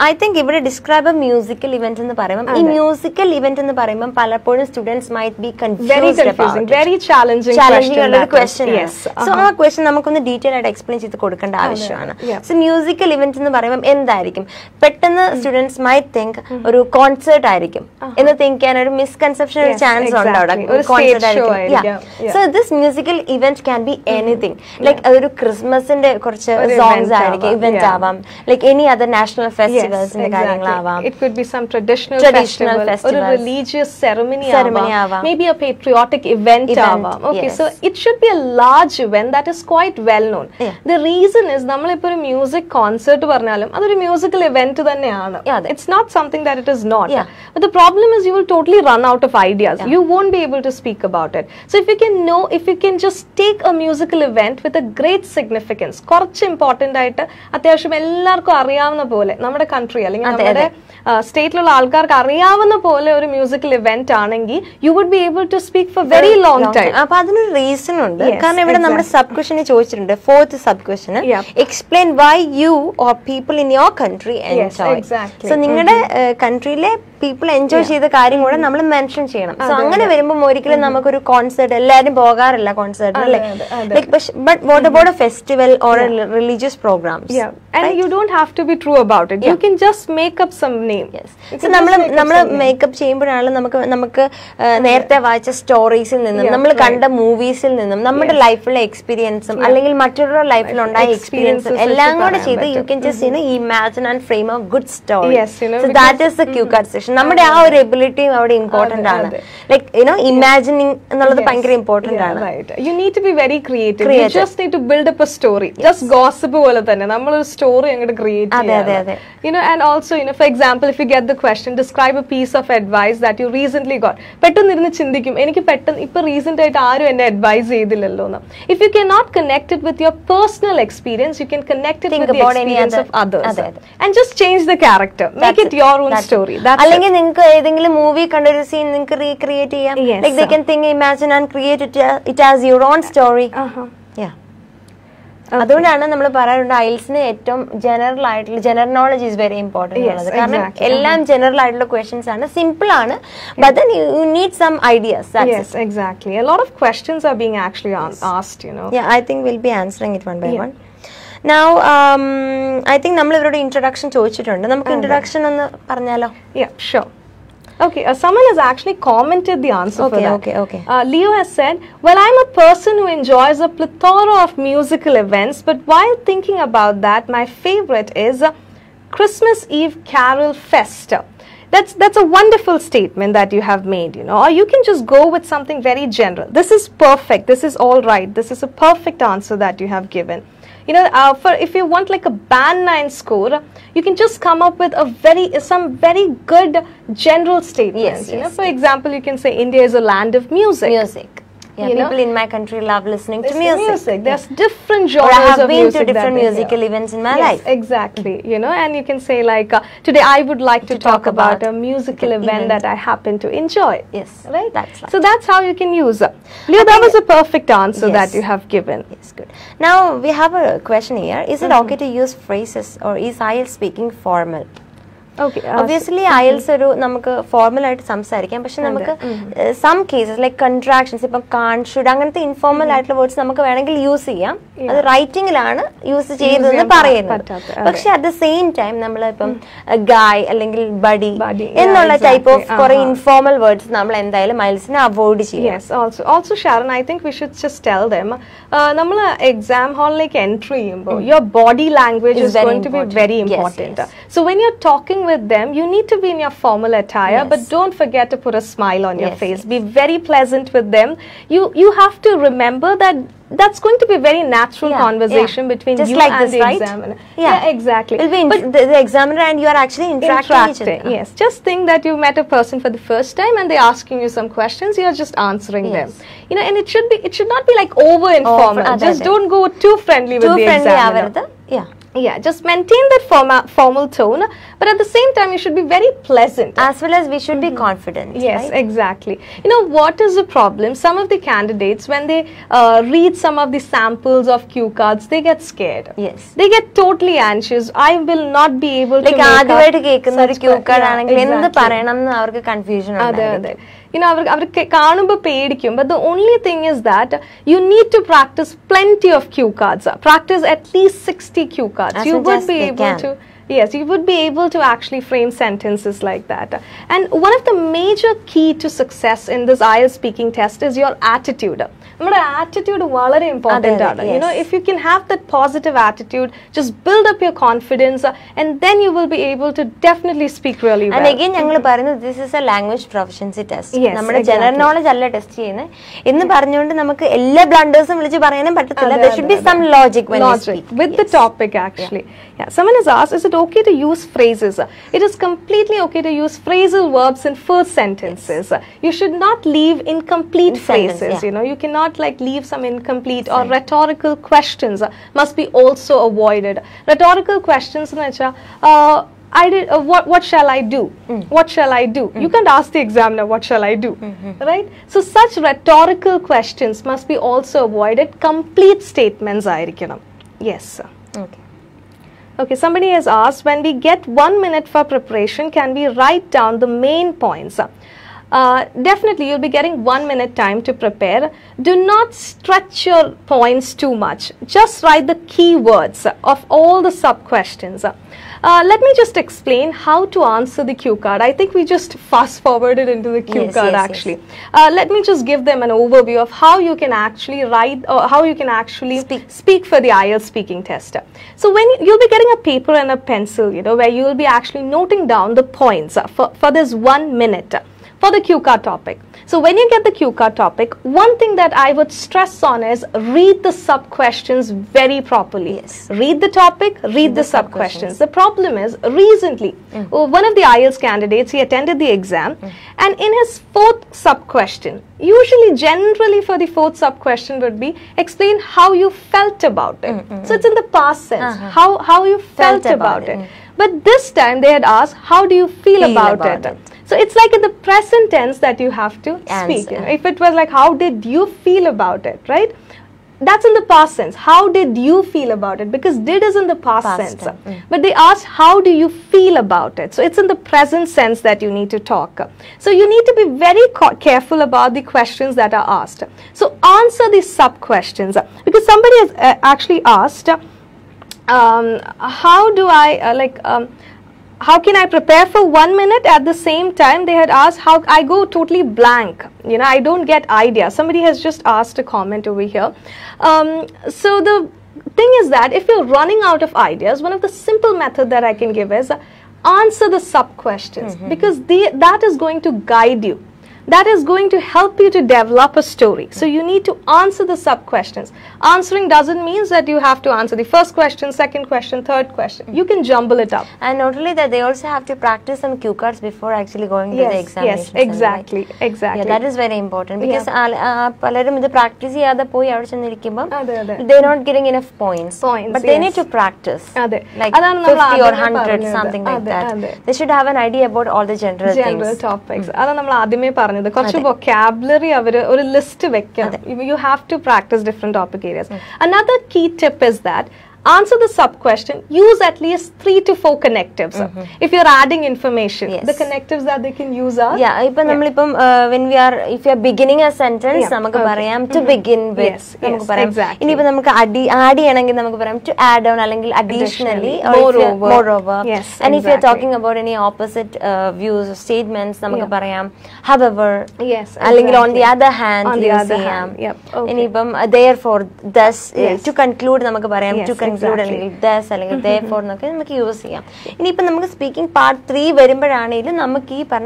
ഐ തിങ്ക് ഇവിടെ ഡിസ്ക്രൈബ് എ മ്യൂസിക്കൽ ഇവന്റ് എന്ന് പറയുമ്പോൾ ഈ മ്യൂസിക്കൽ ഇവന്റ് എന്ന് പറയുമ്പോൾ പലപ്പോഴും students might be confused about very challenging question. Yes. So ആ ക്വസ്റ്റ്യൻ നമുക്കൊന്ന് ഡീറ്റെയിൽ ആയിട്ട് എക്സ്പ്ലെയിൻ ചെയ്ത് കൊടുക്കേണ്ട ആവശ്യമാണ്. സോ മ്യൂസിക്കൽ ഇവന്റ് എന്ന് പറയുമ്പോൾ എന്തായിരിക്കും? പെട്ടെന്ന് സ്റ്റുഡൻസ് മൈറ്റ് തിങ്ക് ഒരു കോൺസേർട്ട് ആയിരിക്കും എന്ന് തിങ്ക് ചെയ്യാൻ ഒരു മിസ്കൺസെപ്ഷൻ ഒരു ചാൻസ് ഉണ്ട് അവിടെ. ഒരു കോൺസേർട്ട് ആയിരിക്കും. So this musical event can be anything. Like അതൊരു ക്രിസ്മസിന്റെ കുറച്ച് സോങ്സ് ആയിരിക്കും, ഇവന്റ് ആവാം. ലൈക്ക് എനി അതർ നാഷണൽ ഫെസ്റ്റിവൽസിന്റെ കാര്യങ്ങളാവാം. It could be some traditional festival, or a religious ceremony ആവാം. Maybe a patriotic event ആവാം. Okay, so it should be a large event that is quite well known. The reason is നമ്മളിപ്പോ ഒരു music concert പറഞ്ഞാലും അതൊരു musical event തന്നെയാണ്. It's not something that it is not. But the problem is you will totally run out of ideas. You won't be able to speak about it. So if you can just take a musical event with a great significance, കുറച്ച് important ആയിട്ട് അത്യാവശ്യം എല്ലാവർക്കും അറിയാവുന്ന പോലെ നമ്മുടെ country അല്ലെങ്കിൽ നമ്മുടെ സ്റ്റേറ്റിലുള്ള ആൾക്കാർക്ക് അറിയാവുന്ന പോലെ ഒരു മ്യൂസിക്കൽ ഇവന്റ് ആണെങ്കിൽ you would be able to speak for very long time. അപ്പൊ അതിനൊരു റീസൺ ഉണ്ട്. കാരണം ഇവിടെ നമ്മുടെ സബ് ക്വസ്റ്റ്യൻ ചോദിച്ചിട്ടുണ്ട്. 4th sub question explain why you or people in your country enjoy. So നിങ്ങളുടെ കൺട്രിയിലെ പീപ്പിൾ എൻജോയ് ചെയ്ത കാര്യം കൂടെ നമ്മൾ മെൻഷൻ ചെയ്യണം. സോ അങ്ങനെ വരുമ്പോൾ ഒരിക്കലും നമുക്കൊരു കോൺസേർട്ട് എല്ലാരും പോകാറില്ല കോൺസേർട്ടിന് അല്ലേ. But what about a festival or religious programs? And you don't have to be true about it. You can just make up some name. So നമ്മൾ മേക്കപ്പ് ചെയ്യുമ്പോഴാണ് നമുക്ക് നേരത്തെ വായിച്ച സ്റ്റോറീസിൽ നിന്നും നമ്മൾ കണ്ട മൂവീസിൽ നിന്നും നമ്മുടെ ലൈഫിലെ എക്സ്പീരിയൻസും അല്ലെങ്കിൽ മറ്റുള്ള ലൈഫിൽ ഉണ്ടായ എക്സ്പീരിയൻസും എല്ലാം കൂടെ ചെയ്ത് you can just imagine and frame A good story. So that is the Q card session. നമ്മുടെ ആ ഒരു എബിലിറ്റിയും അവിടെ ഇമ്പോർട്ടന്റ് ആണ്. ലൈക്ക് ഇമാജിനിങ് എന്നുള്ളത് ഭയങ്കര ഇമ്പോർട്ടന്റ് ആണ്. You need to be very creative. You just need to build up a story. Just gossip പോലെ തന്നെ നമ്മളൊരു സ്റ്റോറി അങ്ങോട്ട് ക്രിയേറ്റ് ചെയ്യാം. And also, for example, if you get the question, describe a piece of advice that you recently got. പെട്ടെന്ന് ഇരുന്ന് ചിന്തിക്കും, എനിക്ക് പെട്ടെന്ന് ഇപ്പൊ റീസെന്റ് ആയിട്ട് ആരും എന്നെ അഡ്വൈസ് ചെയ്തില്ലല്ലോ എന്ന്. If you cannot connect it with your personal experience, you can connect it with the experience of others. And just change the character. Make it your own story. അല്ലെങ്കിൽ നിങ്ങൾക്ക് ഏതെങ്കിലും മൂവി കണ്ട ഒരു സീൻ നിങ്ങൾക്ക് recreate ചെയ്യാം. Like they can think, imagine and create it as your own story. അതുകൊണ്ടാണ് നമ്മൾ പറയാറുണ്ട് ഐൽസിന് ഏറ്റവും ജനറൽ ആയിട്ടുള്ള general knowledge is very important ഉള്ളത്. കാരണം എല്ലാം ജനറൽ ആയിട്ടുള്ള ക്വസ്റ്റ്യൻസ് ആണ്, സിമ്പിൾ ആണ്, but then you need some ideas. Yes, exactly. A lot of questions are being actually asked, Yeah, I think we'll be answering it one by one. Now, I think നമ്മൾ ഇവരുടെ introduction ചോദിച്ചിട്ടുണ്ട്. നമുക്ക് introduction ഒന്ന് പറഞ്ഞാലോ? Yeah, sure. Okay, someone has actually commented the answer for that. Okay. Leo has said, well, I'm a person who enjoys a plethora of musical events, but while thinking about that, my favorite is Christmas Eve Carol Fest. That's a wonderful statement that you have made, you know. Or you can just go with something very general. This is perfect. This is all right. This is a perfect answer that you have given. You know, if you want like a band 9 score, you can just come up with some very good general statements. Yes, you know, for example, you can say India is a land of music. Yeah, people in my country love listening to music. There's different genres or I have of been music to different musical events in my life. Exactly. You know, and you can say like, today I would like to talk about a musical event that I happen to enjoy. Yes, right. That's right. So that's how you can use it. Leo, that was a perfect answer that you have given. Yes, good. Now we have a question here. Is it okay to use phrases, or is IELTS speaking formal? Okay. Obviously, IELTS ഒരു നമുക്ക് formal ആയിട്ട് സംസാരിക്കാം, പക്ഷെ നമുക്ക് some cases like contractions, ഇപ്പം കാൺ, should, അങ്ങനത്തെ informal ആയിട്ടുള്ള words നമുക്ക് വേണമെങ്കിൽ യൂസ് ചെയ്യാം. അത് റൈറ്റിംഗിലാണ് യൂസ് ചെയ്തതെന്ന് പറയുന്നത്. പക്ഷെ അറ്റ് ദ സെയിം ടൈം നമ്മൾ ഇപ്പം ഗായ് അല്ലെങ്കിൽ ബഡി എന്നുള്ള ടൈപ്പ് ഓഫ് കുറെ ഇൻഫോർമൽ വേർഡ്സ് നമ്മൾ എന്തായാലും IELTSനെ അവോയ്ഡ് ചെയ്യും. Yes, also Sharon, I think we should just tell them, നമ്മൾ എക്സാം ഹാളിലേക്ക് എൻട്രി ചെയ്യുമ്പോൾ your body language is going to be very important. So when you're talking with them, you need to be in your formal attire, but don't forget to put a smile on your face. Be very pleasant with them. You have to remember that that's going to be a very natural conversation between just you like and the examiner. Yeah, exactly. It'll be the examiner and you are actually interacting. Each other. Yes, just think that you met a person for the first time and they're asking you some questions. You're just answering them. You know, and it should not be like over informal. Just don't go too friendly with the examiner. Yeah, just maintain that formal tone, but at the same time you should be very pleasant. As well as we should be confident. Yes, exactly. You know, what is the problem? Some of the candidates, when they read some of the samples of cue cards, they get scared. Yes. They get totally anxious. I will not be able to make ആദ്യമായിട്ട് കേൾക്കുന്ന ഒരു Q card ആണെങ്കിൽ എന്ത് പറയണം എന്ന് അവർക്ക് confusion ഉണ്ട്. You know, അവർക്ക് കാണുമ്പോൾ പേടിക്കും. But the only thing is that you need to practice plenty of cue cards. Practice at least 60 cue cards. You would be able to. Yes, you would be able to actually frame sentences like that. And one of the major key to success in this IELTS speaking test is your attitude. Our attitude is very important. You know, if you can have that positive attitude, just build up your confidence, and then you will be able to definitely speak really well. And again, this is a language proficiency test. Yes, exactly. General knowledge alla test cheyune. Innu paranjonde namakku ella blunders vilichu parayanum pattathilla. There should be some logic when you speak. With the topic actually. Yeah. Someone has asked, is it okay to use phrases? It is completely okay to use phrasal verbs in full sentences. You should not leave incomplete phrases. You know, you cannot like leave some incomplete or rhetorical questions must be also avoided. Rhetorical questions what shall I do? What shall I do? You can't ask the examiner, what shall I do? Right? So such rhetorical questions must be also avoided. Complete statements aayirikkanam. Yes. Okay, somebody has asked, when we get 1 minute for preparation, can we write down the main points? Definitely, you'll be getting 1 minute time to prepare. Do not stretch your points too much. Just write the key words of all the sub-questions. Let me just explain how to answer the cue card. I think we just fast forwarded into the cue card actually. Let me just give them an overview of how you can actually write or how you can actually speak for the IELTS speaking test. So when you'll be getting a paper and a pencil, you know, where you will be actually noting down the points for this 1 minute. For the cue card topic. So when you get the cue card topic, one thing that I would stress on is read the sub-questions very properly. Read the topic, read the sub-questions. The problem is, recently, one of the IELTS candidates, he attended the exam, and in his 4th sub-question, usually generally for the 4th sub-question would be, explain how you felt about it. So it's in the past sense, how you felt about it. But this time they had asked, how do you feel about it? So it's like in the present tense that you have to speak. You know? If it was like, how did you feel about it, right? That's in the past sense. How did you feel about it? Because did is in the past sense. But they asked, how do you feel about it? So it's in the present sense that you need to talk. So you need to be very careful about the questions that are asked. So answer these sub-questions. Because somebody has actually asked, how do I, how can I prepare for 1 minute? At the same time, they had asked how I go totally blank. You know, I don't get idea. Somebody has just asked a comment over here. So the thing is that if you're running out of ideas, one of the simple method that I can give is answer the sub-questions, because that is going to guide you. That is going to help you to develop a story. So you need to answer the sub-questions. Answering doesn't mean that you have to answer the first question, second question, third question. You can jumble it up. And not only that, they also have to practice some cue cards before actually going to the examination. Yes, exactly, right? Exactly. Yeah, that is very important, because palarum idu practice cheyada poi avade chennirikkumbam they are not getting enough points. But they need to practice. Like 50 or 100, something like that. They should have an idea about all the general things. Topics. The vocabulary list. You have to practice different topic areas. Another key tip is that answer the sub-question, use at least 3 to 4 connectives. If you're adding information, the connectives that they can use are... when if we are beginning a sentence, to begin with. Exactly. To add on, additionally, or moreover. And if you're talking about any opposite views or statements, however, on the other hand, therefore, thus, to conclude, to conclude this, therefore, we use it. In speaking part 3, we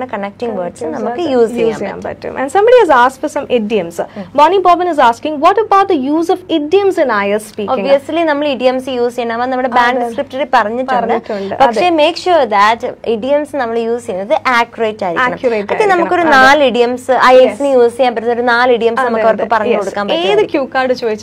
connecting words use it. And somebody has asked for some idioms. Bonnie Bobbin is asking, what about the use of idioms in IELTS speaking? Obviously, we idioms use in our band script. But make sure that idioms we use are accurate. I think we use 4 idioms. IELTS use 4 idioms. Any cue card use.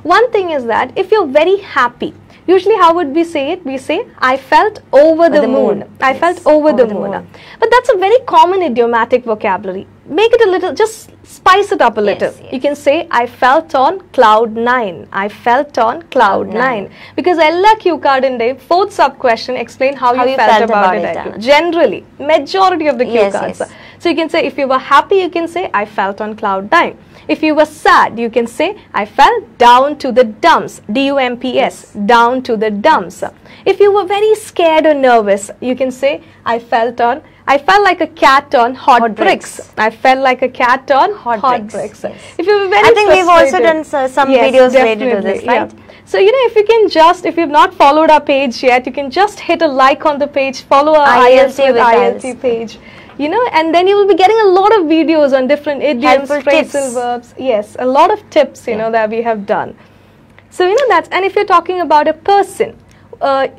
One thing is that if you're very happy, usually how would we say it? We say, I felt over the moon. I felt over the moon. But that's a very common idiomatic vocabulary. Make it a little, just spice it up a little. You can say, I felt on cloud 9. I felt on cloud 9. Because ella cue card in the 4th sub-question explain how you felt about it. Generally, majority of the cue cards. So you can say, if you were happy, you can say, I felt on cloud 9. If you were sad, you can say, I fell down to the dumps, D-U-M-P-S, down to the dumps. If you were very scared or nervous, you can say, I felt like a cat on hot bricks. I felt like a cat on hot bricks. If you were very I think we've also done some videos related to this, right? So, if you can just, if you've not followed our page yet, you can just hit a like on the page, follow our IELTS with IELTS page. And then you will be getting a lot of videos on different idioms, phrasal verbs. Yes, a lot of tips, that we have done. So, that's, and if you're talking about a person,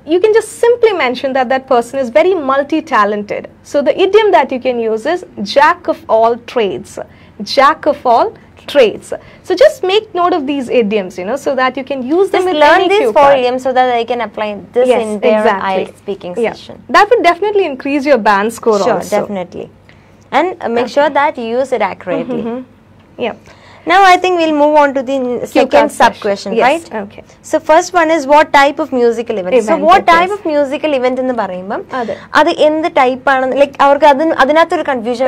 you can just simply mention that that person is very multi-talented. So, the idiom that you can use is jack of all trades. Jack of all trades. So just make note of these idioms, so that you can use them in learn these 4 idioms so that they can apply this in their IELTS speaking session. That would definitely increase your band score also. Sure, definitely. And make sure that you use it accurately. Now I think we'll move on to the second sub-question, right? Okay. So first one is what type of musical event? So what type of musical event in the Barimbam? That in the type, like our confusion.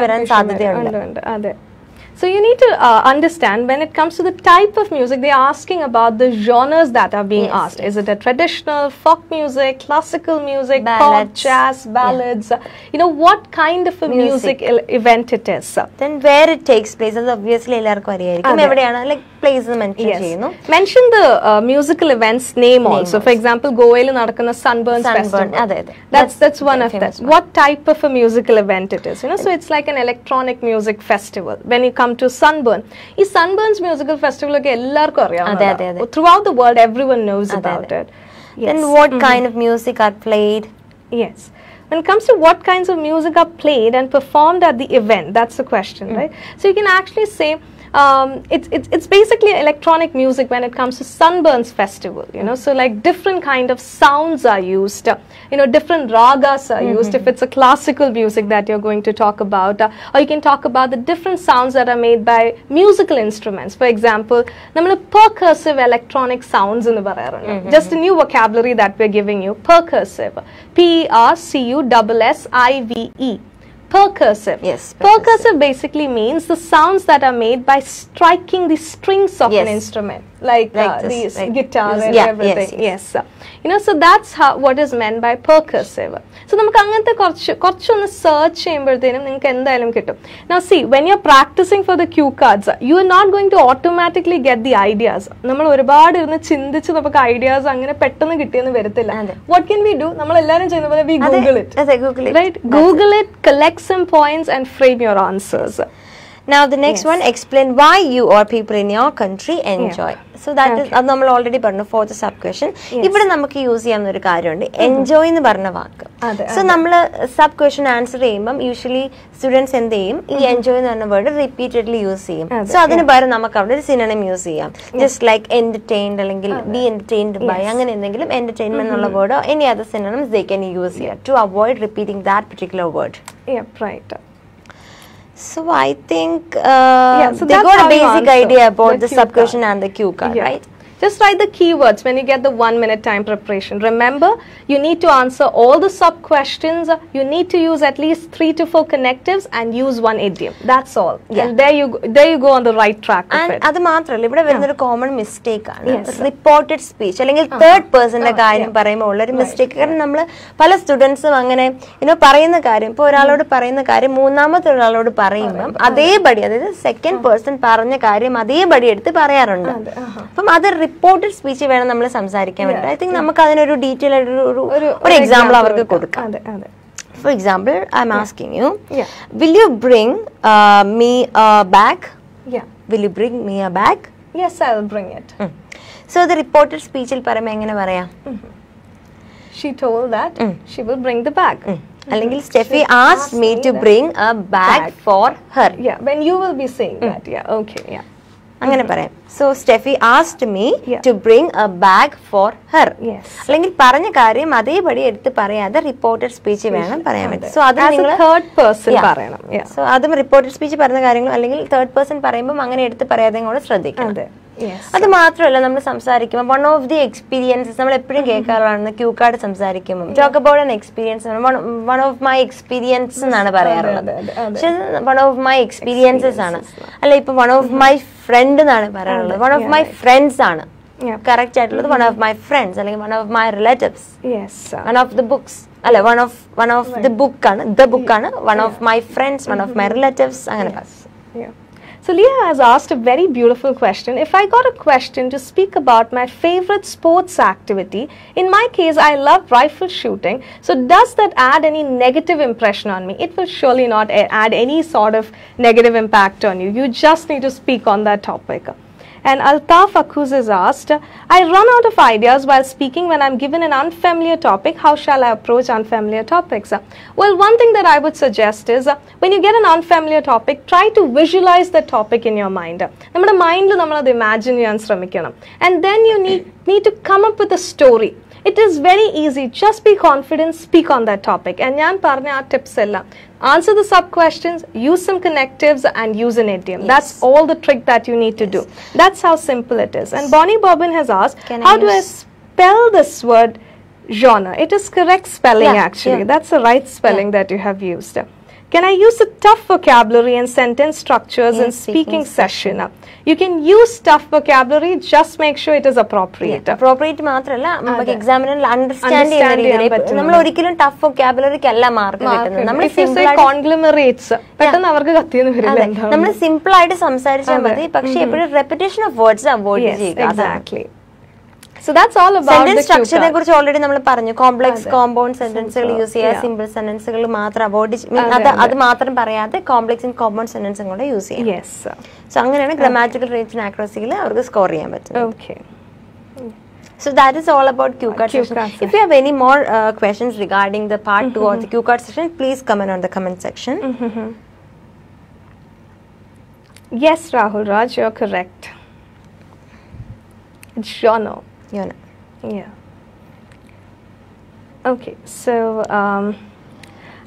So you need to understand when it comes to the type of music, they are asking about the genres that are being asked. Is it a traditional, folk music, classical music, pop, jazz, ballads? What kind of a music event it is. Then where it takes place is obviously like place mention. Mention the musical event's name also. For example, Goail nadakkunna Sunburns Festival. That's one of them. What type of a musical event it is. So it's like an electronic music festival. When you come to Sunburn, this Sunburns musical festival throughout the world, everyone knows about it. Then what kind of music are played? Yes. When it comes to what kinds of music are played and performed at the event, that's the question, right? So you can actually say it's basically electronic music when it comes to Sunburns Festival, so like different kind of sounds are used, different ragas are used if it's a classical music that you're going to talk about, or you can talk about the different sounds that are made by musical instruments. For example, percussive electronic sounds in the just a new vocabulary that we're giving you, percussive, P-E-R-C-U-S-S-I-V-E. Percussive. Yes. Percussive basically means the sounds that are made by striking the strings of an instrument. like these like guitars and everything. Yes. You know, so that's how what is meant by percussive. So നമുക്ക് അങ്ങനത്തെ കുറച്ചൊന്ന് search ചെയ്യുമ്പോഴത്തേനും നിങ്ങൾക്ക് എന്തായാലും കിട്ടും. Now see, when you're practicing for the cue cards, you are not going to automatically get the ideas. നമ്മൾ ഒരുപാട് ഇരുന്ന് ചിന്തിച്ച് നമുക്ക് ഐഡിയാസ് അങ്ങനെ പെട്ടെന്ന് കിട്ടിയെന്ന് വരത്തില്ല. What can we do? നമ്മൾ എല്ലാവരും ചെയ്യുന്ന പോലെ we Google it. Right? Google it, collect some points and frame your answers. Now the next one, explain why you or people in your country enjoy. So that is, അത് നമ്മൾ already പറഞ്ഞു for the sub question. ഇവിടെ നമുക്ക് use ചെയ്യാവുന്ന ഒരു കാര്യമുണ്ട്, enjoy എന്ന് പറഞ്ഞ വാക്ക്. സോ നമ്മൾ സബ് ക്വസ്റ്റൻ ആൻസർ ചെയ്യുമ്പോൾ യൂഷ്വലി സ്റ്റുഡൻസ് എന്ത് ചെയ്യും, ഈ എൻജോയ് എന്ന് പറഞ്ഞ വേർഡ് റിപ്പീറ്റഡ്ലി യൂസ് ചെയ്യും. സോ അതിന് പകരം നമുക്ക് അവിടെ ഒരു സിനോണിം യൂസ് ചെയ്യാം. ജസ്റ്റ് ലൈക്ക് എന്റർടൈൻഡ് അല്ലെങ്കിൽ ബി എന്റർടൈൻഡ് ബൈ, അങ്ങനെ എന്തെങ്കിലും എന്റർടൈൻമെന്റ് എന്നുള്ള വേർഡോ any other synonyms they can use here to avoid repeating that particular word. Right. So I think so they got a basic idea about the sub question and the cue card, right? Just write the keywords when you get the 1 minute time preparation. Remember, you need to answer all the sub questions. You need to use at least 3 to 4 connectives and use 1 idiom. That's all. And there you go on the right track of it. അത് മാത്രമല്ല, ഇവിടെ വരുന്ന ഒരു common mistake ആണ് reported speech അല്ലെങ്കിൽ third പേഴ്സന്റെ കാര്യം പറയുമ്പോൾ ഉള്ളൊരു മിസ്റ്റേക്ക്. കാരണം നമ്മൾ പല സ്റ്റുഡൻസും അങ്ങനെ പറയുന്ന കാര്യം, ഇപ്പോൾ ഒരാളോട് പറയുന്ന കാര്യം മൂന്നാമത്തെ ഒരാളോട് പറയുമ്പം അതേപടി, അതായത് സെക്കൻഡ് പേഴ്സൺ പറഞ്ഞ കാര്യം അതേപടി എടുത്ത് പറയാറുണ്ട്. അപ്പം അത് റിപ്പോർട്ടഡ് സ്പീച്ച് വേണം നമ്മൾ സംസാരിക്കാൻ വേണ്ടി. ഐ തിങ്ക് നമുക്ക് അതിനൊരു ഡീറ്റെയിൽ ഒരു എക്സാമ്പിൾ അവർക്ക് കൊടുക്കാം. For example, I'm asking you, will you bring me a bag? Will you bring me a bag? Yes, I will bring it. So the reported speech il parayum engane parayaa? She told that she will bring the bag. അല്ലെങ്കിൽ Steffi asked me to bring a bag for her. Yeah, when you will be saying that. Yeah, okay, yeah. അങ്ങനെ പറയാം. So Steffi asked me to bring a bag for her. അല്ലെങ്കിൽ പറഞ്ഞ കാര്യം അതേപടി എടുത്ത് പറയാതെ reported speech വേണം പറയാൻ പറ്റും. സോ അത് നിങ്ങൾ തേർഡ് പേഴ്സൺ പറയണം. സോ അതും റിപ്പോർട്ടഡ് സ്പീച്ച് പറഞ്ഞ കാര്യങ്ങളും അല്ലെങ്കിൽ തേർഡ് പേഴ്സൺ പറയുമ്പോൾ അങ്ങനെ എടുത്ത് പറയാതെ കൂടെ ശ്രദ്ധിക്കണം. അത് മാത്രമല്ല, നമ്മൾ സംസാരിക്കുമ്പോൾ വൺ ഓഫ് ദി എക്സ്പീരിയൻസസ് നമ്മൾ എപ്പോഴും കേൾക്കാറുള്ളതാണ് ക്യൂ കാർഡ് സംസാരിക്കുമ്പോൾ talk about an experience, one of my experience എന്നാണ് പറയാറുള്ളത്. പക്ഷെ വൺ ഓഫ് മൈ എക്സ്പീരിയൻസസ് ആണ്, അല്ല ഇപ്പൊ വൺ ഓഫ് മൈ ഫ്രണ്ട് എന്നാണ് പറയാറുള്ളത്. വൺ ഓഫ് മൈ ഫ്രണ്ട്സ് ആണ് കറക്റ്റ് ആയിട്ടുള്ളത്. വൺ ഓഫ് മൈ ഫ്രണ്ട്സ് അല്ലെങ്കിൽ one of my relatives, one of the books അല്ല വൺ ഓഫ് ദി ബുക്കാണ്, ദ ബുക്കാണ്, one of my friends, one of my relatives, അങ്ങനെ. So Leah has asked a very beautiful question. If I got a question to speak about my favorite sports activity, in my case I love rifle shooting, so does that add any negative impression on me? It will surely not add any sort of negative impact on you. You just need to speak on that topic. And Altaf Akuz is asked, I run out of ideas while speaking when I'm given an unfamiliar topic. How shall I approach unfamiliar topics? Well, one thing that I would suggest is, when you get an unfamiliar topic, try to visualize the topic in your mind. Nammada mind lu nammal adu imagine cheyan sramikkanam. And then you need to come up with a story. It is very easy. Just be confident, speak on that topic. And njan parna aa tips ella, answer the sub questions, use some connectives and use an idiom. That's all the trick that you need to do. That's how simple it is. And Bonnie Bobbin has asked, how do I spell this word genre? It is correct spelling actually. That's the right spelling that you have used. Can I use a tough vocabulary and sentence structures in speaking session? You can use tough vocabulary, just make sure it is appropriate. Appropriate മാത്രമല്ല, നമുക്ക് examiner understand ചെയ്യുന്ന രീതിയിൽ നമ്മൾ ഒരിക്കലും tough വൊക്കാബുലറിക്ക് അല്ല mark കിട്ടുന്നത്. നമ്മൾ നമ്മൾ സിമ്പിൾ ആയിട്ട് സംസാരിച്ചാൽ മതി, പക്ഷെ എപ്പോഴും റെപ്പിറ്റേഷൻ ഓഫ് വേർഡ്സ് അവോയ്ഡ് ചെയ്യുക. So that's all about sentence structure ne kurichu already nammal paranju. Complex compound sentences use cheya, simple sentences matram avoid adu matram parayade complex and compound sentences kude use cheya. Yes sir. So anganeyana grammatical range and accuracy il avarku score cheyan pattum. Okay. So that is all about cue card session. If you have any more questions regarding the part 2 or the cue card session, please comment on the comment section. Yes Rahul Raj, you're correct. It's genre. Yeah. Okay, so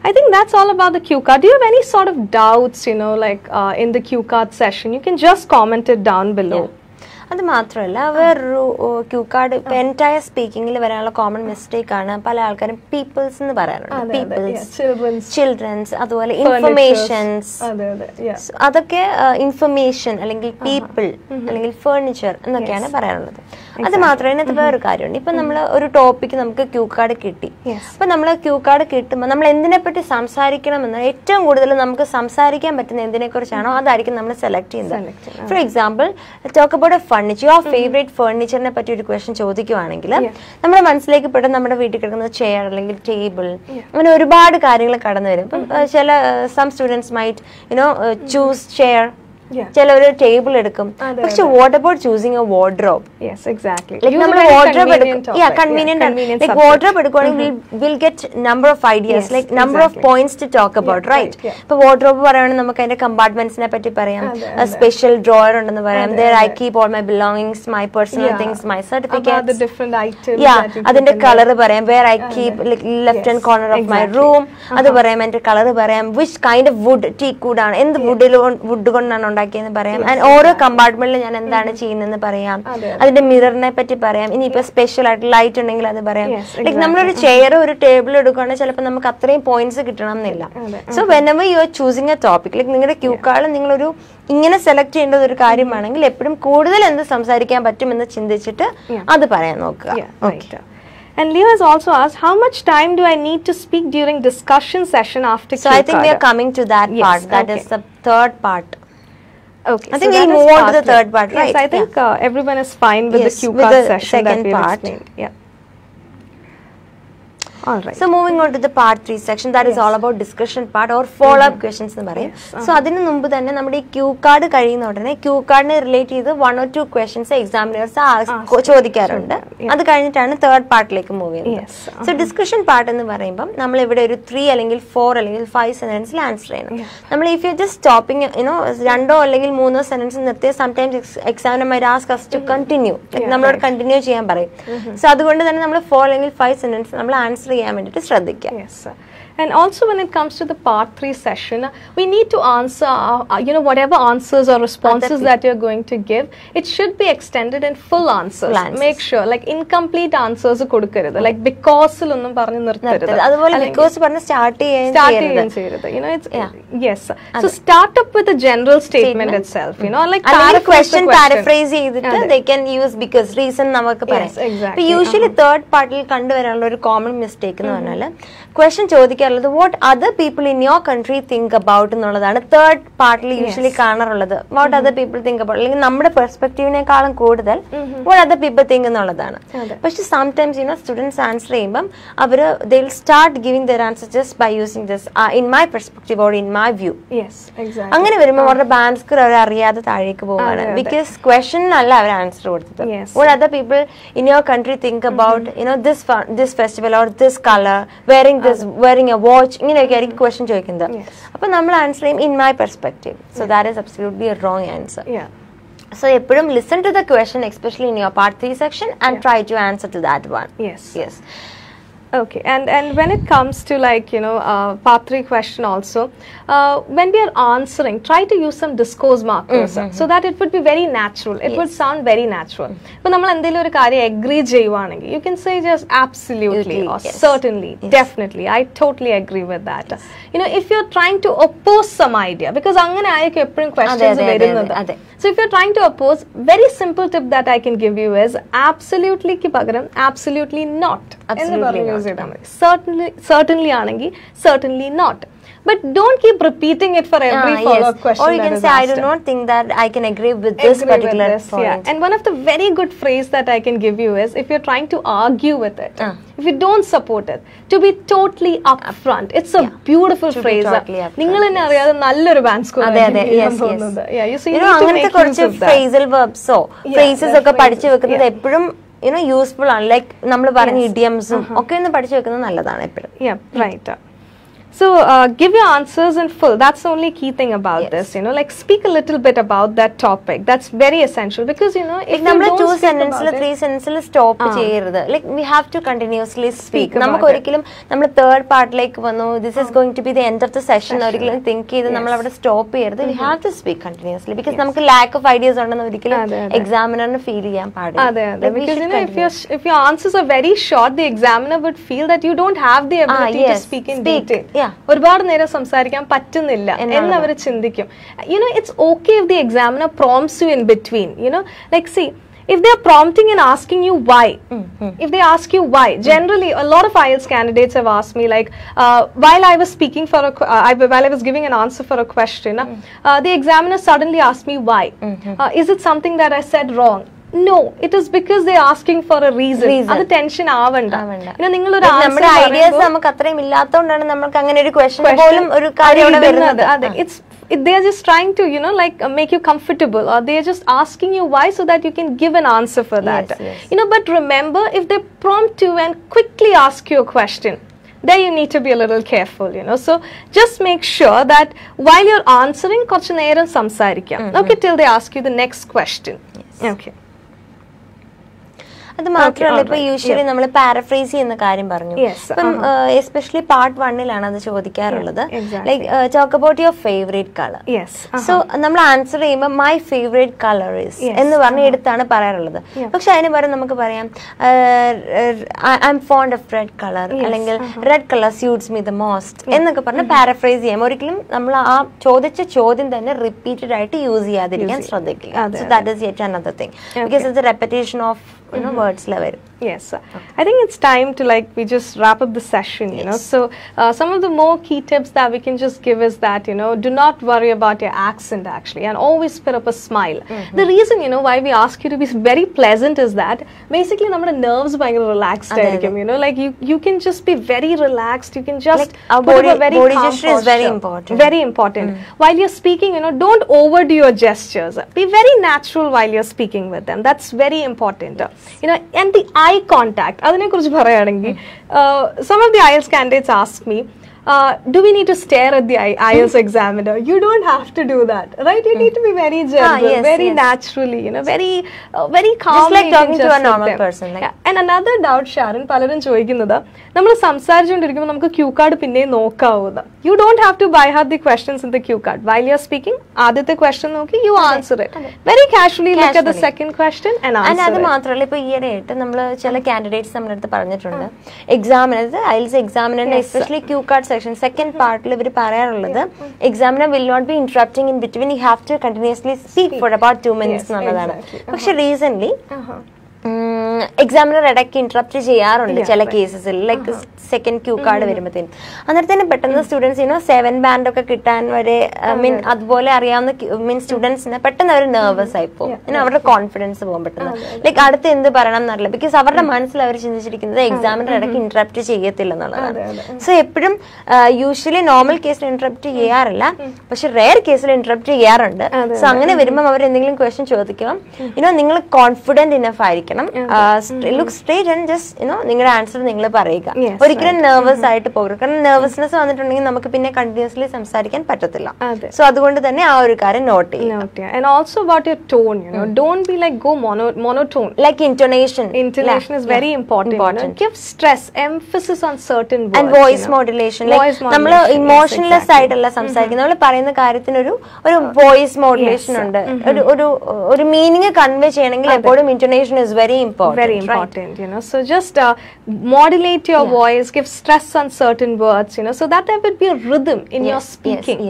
I think that's all about the cue card. Do you have any sort of doubts, like in the cue card session? You can just comment it down below. അത് മാത്രമല്ല വേറൊരു Q card ഇപ്പൊ entire സ്പീക്കിംഗിൽ വരാനുള്ള common mistake ആണ് പല ആൾക്കാരും people's എന്ന് പറയാറുണ്ട്. പീപ്പിൾസ്, ചിൽഡ്രൻസ്, അതുപോലെ ഇൻഫർമേഷൻസ്, അതൊക്കെ ഇൻഫർമേഷൻ അല്ലെങ്കിൽ പീപ്പിൾ അല്ലെങ്കിൽ ഫർണിച്ചർ എന്നൊക്കെയാണ് പറയാറുള്ളത്. അത് മാത്രമേ ഇതിനകത്ത് വേറൊരു കാര്യമുണ്ട്. ഇപ്പൊ നമ്മൾ ഒരു ടോപ്പിക്ക് നമുക്ക് ക്യൂ കാർഡ് കിട്ടി. അപ്പൊ നമ്മൾ ക്യൂ കാർഡ് കിട്ടുമ്പോൾ നമ്മൾ എന്തിനെപ്പറ്റി സംസാരിക്കണമെന്ന് ഏറ്റവും കൂടുതൽ നമുക്ക് സംസാരിക്കാൻ പറ്റുന്ന എന്തിനെ കുറിച്ചാണോ അതായിരിക്കും നമ്മൾ സെലക്ട് ചെയ്യുന്നത്. For example, talk about a furniture, your favourite ഫർണിച്ചറിനെ പറ്റി ഒരു ക്വസ്റ്റ്യൻ ചോദിക്കുവാണെങ്കിൽ നമ്മുടെ മനസ്സിലേക്ക് പെട്ടെന്ന് നമ്മുടെ വീട്ടിൽ കിടക്കുന്ന ചെയർ അല്ലെങ്കിൽ ടേബിൾ, അങ്ങനെ ഒരുപാട് കാര്യങ്ങൾ കടന്നു വരും. ഇപ്പം ചില some students might choose chair, ചിലൊരു ടേബിൾ എടുക്കും. പക്ഷെ what about choosing a wardrobe? Wardrobe എടുക്കുവാണെങ്കിൽ will get number of ideas, like number of points to talk about, right? ഇപ്പൊ വാർഡ്രോബ് പറയുകയാണെങ്കിൽ നമുക്ക് അതിന്റെ കമ്പാർട്ട്മെന്റ്സിനെ പറ്റി പറയാം, സ്പെഷ്യൽ ഡ്രോയർ ഉണ്ടെന്ന് പറയാം, there I keep all my belongings, my personal things, my certificates, അതിന്റെ കളർ പറയാം, where I keep left hand corner of my room, അത് പറയാം, അതിന്റെ കളർ പറയാം, which kind of wood, teak wood ആണ്, എന്ത് വുഡ് കൊണ്ടാണ് പറയാം, ഓരോ കമ്പാർട്ട്മെന്റിൽ ഞാൻ എന്താണ് ചെയ്യുന്നതെന്ന് പറയാം, അതിന്റെ മിററിനെ പറ്റി പറയാം, ഇനിയിപ്പോ സ്പെഷ്യൽ ആയിട്ട് ലൈറ്റ് ഉണ്ടെങ്കിൽ അത് പറയാം. ലൈക് നമ്മളൊരു ചെയർ ഒരു ടേബിൾ എടുക്കുകയാണെങ്കിൽ ചിലപ്പോൾ നമുക്ക് അത്രയും പോയിന്റ്സ് കിട്ടണം എന്നില്ല. So whenever you are choosing A topic, like നിങ്ങളുടെ ക്യൂ കാർഡ് നിങ്ങളൊരു ഇങ്ങനെ സെലക്ട് ചെയ്യേണ്ട ഒരു കാര്യമാണെങ്കിൽ എപ്പോഴും കൂടുതൽ എന്ത് സംസാരിക്കാൻ പറ്റുമെന്ന് ചിന്തിച്ചിട്ട് അത് പറയാൻ നോക്കുക. And Leo has also asked, how much time do I need to speak during discussion session after Q card? So I think we are coming to that part. That is the third part. Okay, I think we'll move on to the third part, right? Yes, I think everyone is fine with the Q card session that we explained. Yeah. All right. So moving on to the part 3 section, that is all about discussion part or follow-up questions എന്ന് പറയും. So അതിന് മുമ്പ് തന്നെ നമ്മുടെ ഈ Q card കഴിയുന്ന ഉടനെ Q കാർഡിനെ relate ചെയ്ത് 1 or 2 questions എക്സാമിനേഴ്സ് ചോദിക്കാറുണ്ട്. അത് കഴിഞ്ഞിട്ടാണ് തേർഡ് പാർട്ടിലേക്ക് മൂവ് ചെയ്യുന്നത്. സോ ഡിസ്കഷൻ പാർട്ട് എന്ന് പറയുമ്പോൾ നമ്മൾ ഇവിടെ ഒരു 3 അല്ലെങ്കിൽ 4 അല്ലെങ്കിൽ 5 സെന്റൻസിൽ ആൻസർ ചെയ്യണം. നമ്മൾ ഇഫ് യു ജസ്റ്റ് സ്റ്റോപ്പിംഗ് രണ്ടോ അല്ലെങ്കിൽ മൂന്നോ സെന്റൻസ് നിർത്തിയ sometimes examiner ask us to continue, നമ്മളോട് കണ്ടിന്യൂ ചെയ്യാൻ പറയും. സോ അതുകൊണ്ട് തന്നെ നമ്മൾ 4 അല്ലെങ്കിൽ 5 സെന്റൻസ് നമ്മൾ ആൻസർ ചെയ്യാൻ വേണ്ടിയിട്ട് ശ്രദ്ധിക്കാം. And also when it comes to the part 3 session, we need to answer, whatever answers or responses that you're going to give, it should be extended in full answers. Make sure, like incomplete answers കൊടുക്കരുത്, like because ഒന്നും പറഞ്ഞു നിർത്തരുത്. അതുപോലെ because പറഞ്ഞ് start ചെയ്യാൻ ചെയ്യരുത്. Yes. So start up with a general statement itself, like question paraphrase ചെയ്തിട്ട് they can use because reason നമുക്ക് പറയാം. But usually third പാർട്ടിൽ കണ്ടുവരാനുള്ള ഒരു കോമൺ മിസ്റ്റേക്ക് എന്ന് പറഞ്ഞാൽ ക്വസ്റ്റ്യൻ ചോദിക്കാറുള്ളത് what other people in your country think about എന്നുള്ളതാണ് third പാർട്ടിൽ യൂഷ്വലി കാണാറുള്ളത്. what other people think about, അല്ലെങ്കിൽ നമ്മുടെ പെർസ്പെക്റ്റീവിനേക്കാളും കൂടുതൽ what other people think എന്നുള്ളതാണ്. പക്ഷെ sometimes സ്റ്റുഡൻസ് ആൻസർ ചെയ്യുമ്പം അവര് they will start giving their answer just by using this in my perspective or in my view. അങ്ങനെ വരുമ്പോൾ അവരുടെ ആൻസർ അവർ അറിയാതെ താഴേക്ക് പോവാണ്. ബിക്കോസ് ക്വസ്റ്റ്യനല്ല അവർ ആൻസർ കൊടുത്തത്. what other people in your country think about this festival or this color, wearing a watch, ഇങ്ങനെയൊക്കെ ആയിരിക്കും question ചോദിക്കുന്നത്. അപ്പൊ നമ്മൾ ആൻസർ ചെയ്യും in my perspective. So that is absolutely a wrong answer. So എപ്പോഴും listen to the question, especially in your part 3 section, and try to answer to that one. Yes. Okay, and when it comes to part 3 question also, when we are answering, try to use some discourse markers so that it would be very natural. It would sound very natural. But നമ്മൾ എന്തെങ്കിലും ഒരു കാര്യം agree ചെയ്യുവാണെങ്കിൽ you can say just absolutely or certainly, definitely, I totally agree with that. If you're trying to oppose some idea, because അങ്ങനെ ആയിരിക്കും എപ്പോഴും questions വരുന്നത്. So if you're trying to oppose, very simple tip that I can give you is absolutely ക്ക് പകരം absolutely not. Certainly ആണെങ്കിൽ certainly not. But don't keep repeating it for every follow-up question. Or you can say, I do not think that I can agree with this particular point. And one of the very good phrase that I can give you is, if you're trying to argue with it, if you don't support it, to be totally upfront. It's a beautiful phrase. നിങ്ങൾ തന്നെ അറിയാതെ നല്ലൊരു band score അങ്ങനത്തെ കുറച്ച് phrasal verbs phrases ഒക്കെ പഠിച്ചു വെക്കുന്നത് എപ്പോഴും യൂസ്ഫുൾ ആണ്. ലൈക്ക് നമ്മൾ പറഞ്ഞ ഇഡിയംസും ഒക്കെ ഒന്ന് പഠിച്ചു വെക്കുന്നത് നല്ലതാണ് എപ്പോഴും. Right. So give your answers in full. That's the only key thing about this, you know, like speak a little bit about that topic. That's very essential because, you know, if you don't 2 speak sentences, about 3 sentences stop cheyirudhu. Like we have to continuously speak. Namak orikilum nammal third part like vannu, this is going to be the end of the session, orikilum think cheyidu nammal avade stop cheyirudhu. We have to speak continuously because namakku lack of ideas undannu orikilum examiner nu feel cheyan paadilla. Because, you know, if your answers are very short, the examiner would feel that you don't have the ability to speak in detail. ഒരുപാട് നേരം സംസാരിക്കാൻ പറ്റുന്നില്ല എന്ന് അവർ ചിന്തിക്കും. You know, it's okay if the examiner prompts you in between, you know, like see, if they are prompting and asking you why, if they ask you why, generally a lot of IELTS candidates have asked me like, while I was speaking for while I was giving an answer for a question, the examiner suddenly asked me why. Is it something that I said wrong? No, it is because they are asking for a reason. Adu tension avanda. You know, ningal oru answer ideas namakku athrayum illatondana namakku angane oru question polum oru karyam varunathu. They are just trying to, you know, like make you comfortable, or they are just asking you why so that you can give an answer for that. You know, but remember, if they prompt you and quickly ask you a question, there you need to be a little careful, you know. So just make sure that while you're answering, korchu neram samsarikam. Okay, till they ask you the next question. Okay. അത് മാത്രമല്ല, ഇപ്പൊ usually നമ്മൾ paraphrase ചെയ്യുന്ന കാര്യം പറഞ്ഞു. ഇപ്പം especially part 1-ലാണ് അത് ചോദിക്കാറുള്ളത്. Like talk about your favourite colour. So നമ്മൾ ആൻസർ ചെയ്യുമ്പോൾ മൈ ഫേവറേറ്റ് കളർ ഈസ് എന്ന് പറഞ്ഞ് എടുത്താണ് പറയാറുള്ളത്. പക്ഷെ അതിന് പകരം നമുക്ക് പറയാം I'm fond of red colour, അല്ലെങ്കിൽ red colour suits me the most എന്നൊക്കെ പറഞ്ഞ് പാരഫ്രൈസ് ചെയ്യാം. ഒരിക്കലും നമ്മൾ ആ ചോദിച്ച ചോദ്യം തന്നെ റിപ്പീറ്റഡ് ആയിട്ട് യൂസ് ചെയ്യാതിരിക്കാൻ ശ്രദ്ധിക്കുക. So that is yet another thing because it's A repetition of, you know, words level. Yes, I think it's time to we just wrap up the session, you know. So some of the more key tips that we can just give is that, you know, do not worry about your accent actually, and always put up a smile. The reason, you know, why we ask you to be very pleasant is that basically our nerves are relaxed, you know, like you can just be very relaxed, you can just like put up a very body calm gesture is very important. Very important. While you're speaking, you know, don't overdo your gestures. Be very natural while you're speaking with them. That's very important. You know, and the eye contact. Adine kurichu parayanengil, some of the IELTS candidates ask me, do we need to stare at the IELTS examiner? You don't have to do that, right? You need to be very gentle, very naturally, you know, very calmly. Just like talking to a normal person. Like. And another doubt, Sharon, palarum choikkunnathu, nammal samsarichondirikkumbol namukku cue card pinne nokkavudha. You don't have to by heart the questions in the cue card. While you're speaking, adithe question nokki you answer it. Very casually look at the second question and answer it. And adu മാത്രമല്ല, ഇപ്പൊ ഈയിടെയായിട്ട് നമ്മൾ ചില candidates നമ്മുടെ അടുത്ത് പറഞ്ഞിട്ടുണ്ട്, examiner IELTS എക്സാമിനറിന്റെ especially cue card section second പാർട്ടിൽ ഇവർ പറയാറുള്ളത്, examiner will not be interrupting in between, you have to continuously speak for about 2 minutes എന്നുള്ളതാണ്. പക്ഷെ റീസെന്റ് എക്സാമിനർ ഇടയ്ക്ക് ഇന്ററപ്റ്റ് ചെയ്യാറുണ്ട് ചില കേസസിൽ, ലൈക്ക് സെക്കൻഡ് ക്യൂ കാർഡ് വരുമ്പോഴത്തേനും. അന്നേരത്തേനും പെട്ടെന്ന് സ്റ്റുഡൻസ് 7 band ഒക്കെ കിട്ടാൻ വരെ മീൻ അതുപോലെ അറിയാവുന്ന സ്റ്റുഡൻസിന് പെട്ടെന്ന് അവർ നെർവസ് ആയി പോകും, അവരുടെ കോൺഫിഡൻസ് പോകും പെട്ടെന്ന്. ലൈക്ക് അടുത്ത് എന്ത് പറയണം എന്നറിയില്ല, ബിക്കോസ് അവരുടെ മനസ്സിൽ അവർ ചിന്തിച്ചിരിക്കുന്നത് എക്സാമിനർ ഇടയ്ക്ക് ഇന്ററപ്റ്റ് ചെയ്യത്തില്ല എന്നുള്ളതാണ്. സോ എപ്പോഴും യൂഷ്വലി നോർമൽ കേസിൽ ഇന്ററപ്റ്റ് ചെയ്യാറില്ല, പക്ഷെ റെയർ കേസിൽ ഇന്ററപ്റ്റ് ചെയ്യാറുണ്ട്. സോ അങ്ങനെ വരുമ്പോൾ അവർ എന്തെങ്കിലും ക്വസ്റ്റ്യൻ ചോദിക്കണം, നിങ്ങൾ കോൺഫിഡന്റ് ഇനഫ് ആയിരിക്കണം, ലുക്ക് സ്ട്രേറ്റ് ആൻഡ് ജസ്റ്റ് നിങ്ങളുടെ ആൻസർ നിങ്ങൾ പറയുക. ഒരിക്കലും നെർവസ് ആയിട്ട് പോകരുത്, കാരണം നെർവസ്നെസ് വന്നിട്ടുണ്ടെങ്കിൽ നമുക്ക് പിന്നെ കണ്ടിന്യൂസ്ലി സംസാരിക്കാൻ പറ്റത്തില്ല. സോ അതുകൊണ്ട് തന്നെ ആ ഒരു കാര്യം നോട്ട് ചെയ്യാം. And also about your tone, don't be like go monotone. Like intonation is very important. Give stress, emphasis on certain words. And voice modulation. Like നമ്മൾ ഇമോഷണലെസ് ആയിട്ടല്ല സംസാരിക്കുന്നത്, നമ്മൾ പറയുന്ന കാര്യത്തിന് ഒരു വോയിസ് മോഡുലേഷൻ ഉണ്ട്. ഒരു മീനിങ് കൺവേ ചെയ്യണമെങ്കിൽ എപ്പോഴും intonation is very important, right? So just modulate your voice, give stress on certain words, so that there would be a rhythm in your speaking.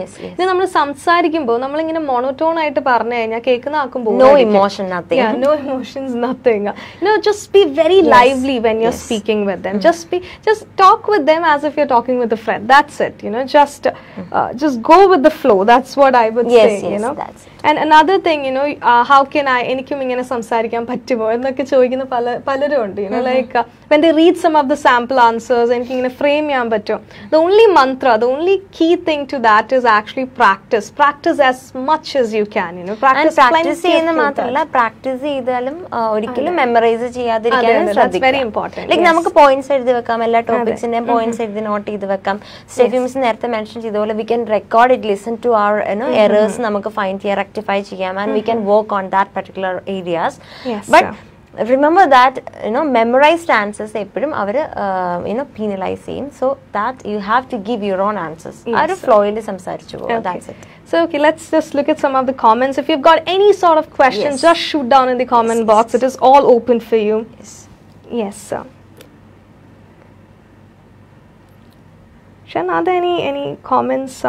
നമ്മൾ സംസാരിക്കുമ്പോൾ നമ്മളിങ്ങനെ monotone ആയിട്ട് പറഞ്ഞു കഴിഞ്ഞാൽ കേൾക്കുന്ന ആക്കും no emotion, nothing. No emotions, nothing. Just be very lively when you're speaking with them. Just talk with them as if you're talking with a friend. That's it. Just go with the flow. That's what I would say. That's it. And another thing, how can I എനിക്കും ഇങ്ങനെ സംസാരിക്കാൻ പറ്റുമോ എന്നൊക്കെ ചോദിക്കുന്ന പലരും ഉണ്ട്. Like when they read some of the sample answers answers, and frame the only mantra, the only key thing to that is actually practice. Practice as much as you can, practice. And practice practice memorize that's very important. Like namakku points eduthu vekkam, ella topics inde points eduthu note edu vekkam. Stephens nerthe mention cheyidole we can record it, listen to our errors namakku find cheya, rectify cheyam, and we can work on that particular areas. But remember that memorized answers eppadum avaru penalize cheyum, so that you have to give your own answers. Aru flow il samsarichu. That's it. So okay, let's just look at some of the comments. If you've got any sort of questions, just shoot down in the comment box. It is all open for you. Yes, sir. Shan, are there any comments?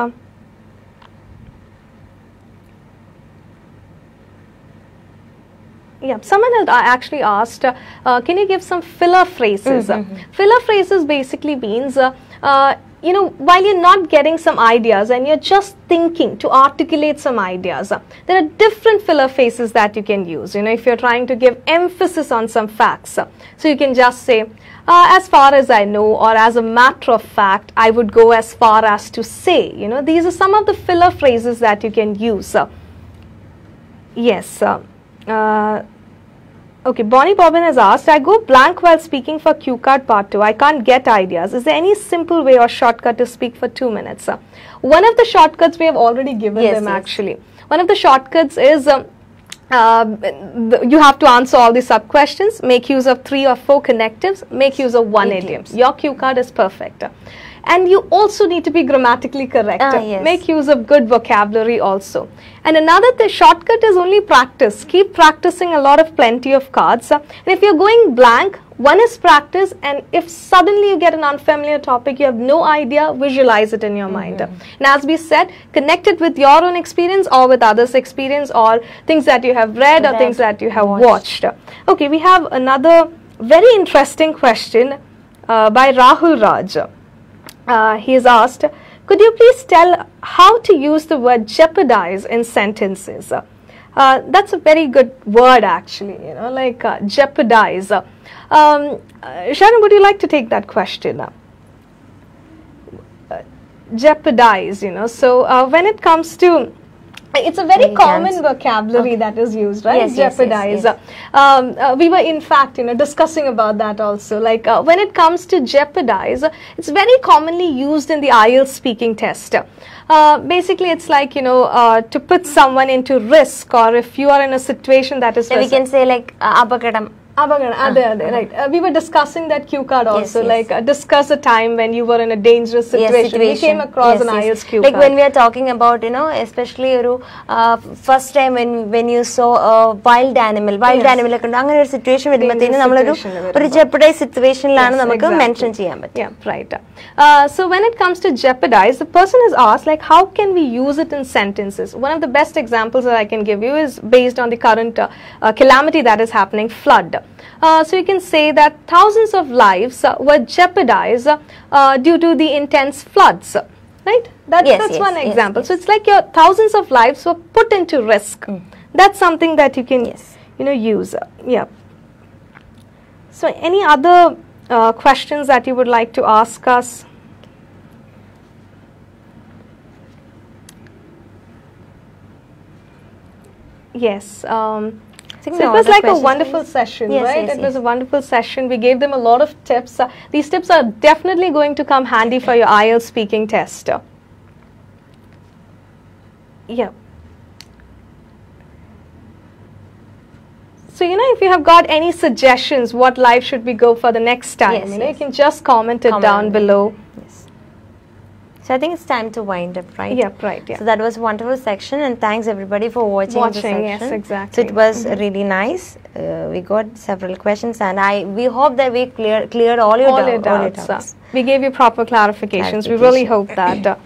Yeah, someone had actually asked, can you give some filler phrases? Filler phrases basically means, while you're not getting some ideas and you're just thinking to articulate some ideas, there are different filler phrases that you can use. If you're trying to give emphasis on some facts, so you can just say, as far as I know, or as a matter of fact, I would go as far as to say. These are some of the filler phrases that you can use. Yes. Okay, Bonnie Bobbin has asked, I go blank while speaking for Q card part 2. I can't get ideas. Is there any simple way or shortcut to speak for 2 minutes? One of the shortcuts we have already given them actually. One of the shortcuts is you have to answer all the sub questions, make use of 3 or 4 connectives, make use of 1 idiom. Your Q card is perfect. And you also need to be grammatically correct. Make use of good vocabulary also. And another shortcut is only practice. Keep practicing a lot of plenty of cards. And if you're going blank, one is practice, and if suddenly you get an unfamiliar topic, you have no idea, visualize it in your mind. And as we said, connect it with your own experience or with others' experience, or things that you have read or things that you have watched. Okay, we have another very interesting question by Rahul Raj. He has asked, could you please tell how to use the word jeopardize in sentences? That's a very good word actually, like jeopardize. Sharon, would you like to take that question? Jeopardize, so when it comes to, it's a very common vocabulary that is used, right? Jeopardize. We were in fact, discussing about that also. Like when it comes to jeopardize, it's very commonly used in the IELTS speaking test. Basically, it's like, to put someone into risk, or if you are in a situation that is... we can say like, abakadam. Right. We were discussing that Q card also, discuss a time when you were in a dangerous situation. We came across an IELTS Q card. Like when we are talking about, especially first time when you saw a wild animal, angana a situation with jeopardized situation mention cheyan pattum. Yeah, right. So when it comes to jeopardize, the person is asked, like, how can we use it in sentences? One of the best examples that I can give you is based on the current calamity that is happening, flood. So you can say that thousands of lives were jeopardized due to the intense floods, right? That's one example. So it's like your thousands of lives were put into risk. That's something that you can, use. Yeah. So any other questions that you would like to ask us? Yes. So it was like a wonderful session, right? It was a wonderful session. We gave them a lot of tips. These tips are definitely going to come handy for your IELTS speaking test. Yeah. So, if you have got any suggestions, what live should we go for the next time, you can just comment it down below. So I think it's time to wind up, right? Yeah, right. Yeah. So that was a wonderful section, and thanks everybody for watching the section. Yes, exactly. So it was really nice. We got several questions, and we hope that we cleared all your doubts. We gave you proper clarifications. We really hope that.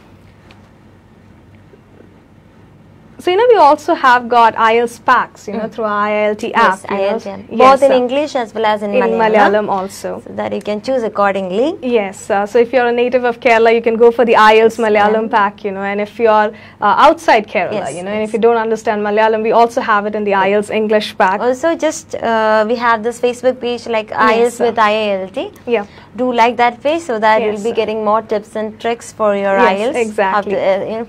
So, we also have got Ielts Packs, through our IILT app. Both in English as well as in Malayalam also. So that you can choose accordingly. Yes. So if you're a native of Kerala, you can go for the IELTS Malayalam pack, and if you're outside Kerala, and if you don't understand Malayalam, we also have it in the IELTS English pack. Also, just we have this Facebook page like IELTS with IILT. Yeah. do like that way, so that Yes. you'll be getting more tips and tricks for your Yes, IELTS. exactly.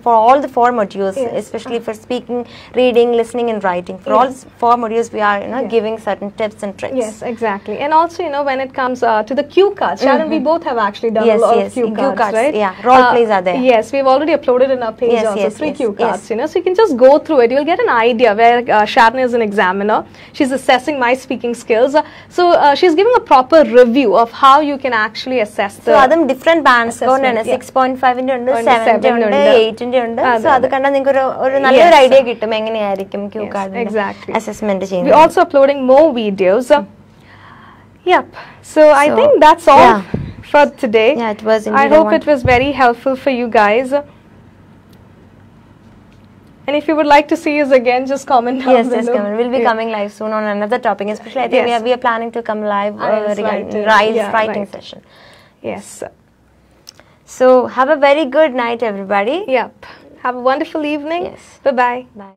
For all the 4 modules, Yes. especially for speaking, reading, listening, and writing. For all 4 modules, we are giving certain tips and tricks. Yes, exactly. And also, when it comes to the cue cards, Sharon, we both have actually done a lot of cue cards, right? Yeah, role plays are there. Yes, we've already uploaded in our page Yes, also yes, 3 yes, cue cards, yes. so you can just go through it. You'll get an idea where Sharon is an examiner. She's assessing my speaking skills. So she's giving a proper review of how you can actually assess the... So, adum different bands assessment, 6.5 ന്റെ ഉണ്ട്, 7 ന്റെ ഉണ്ട്, 8 ന്റെ ഉണ്ട്. So, അത് കണ്ടാൽ നിങ്ങൾക്ക് ഒരു നല്ലൊരു ഐഡിയ കിട്ടും എങ്ങനെയായിരിക്കും ക്യൂ കാർഡിന്റെ അസസ്മെന്റ് We're ചെയ്യുന്നത്. also uploading more videos. Yep. So I think that's all for today. Yeah, it was indeed I hope it was very helpful for you guys. And if you would like to see us again, just comment down below. Yes, comment. We'll be coming live soon on another topic. Especially, I think we are planning to come live regarding IELTS writing session. Yes. So, have a very good night, everybody. Yep. Have a wonderful evening. Yes. Bye-bye. Bye.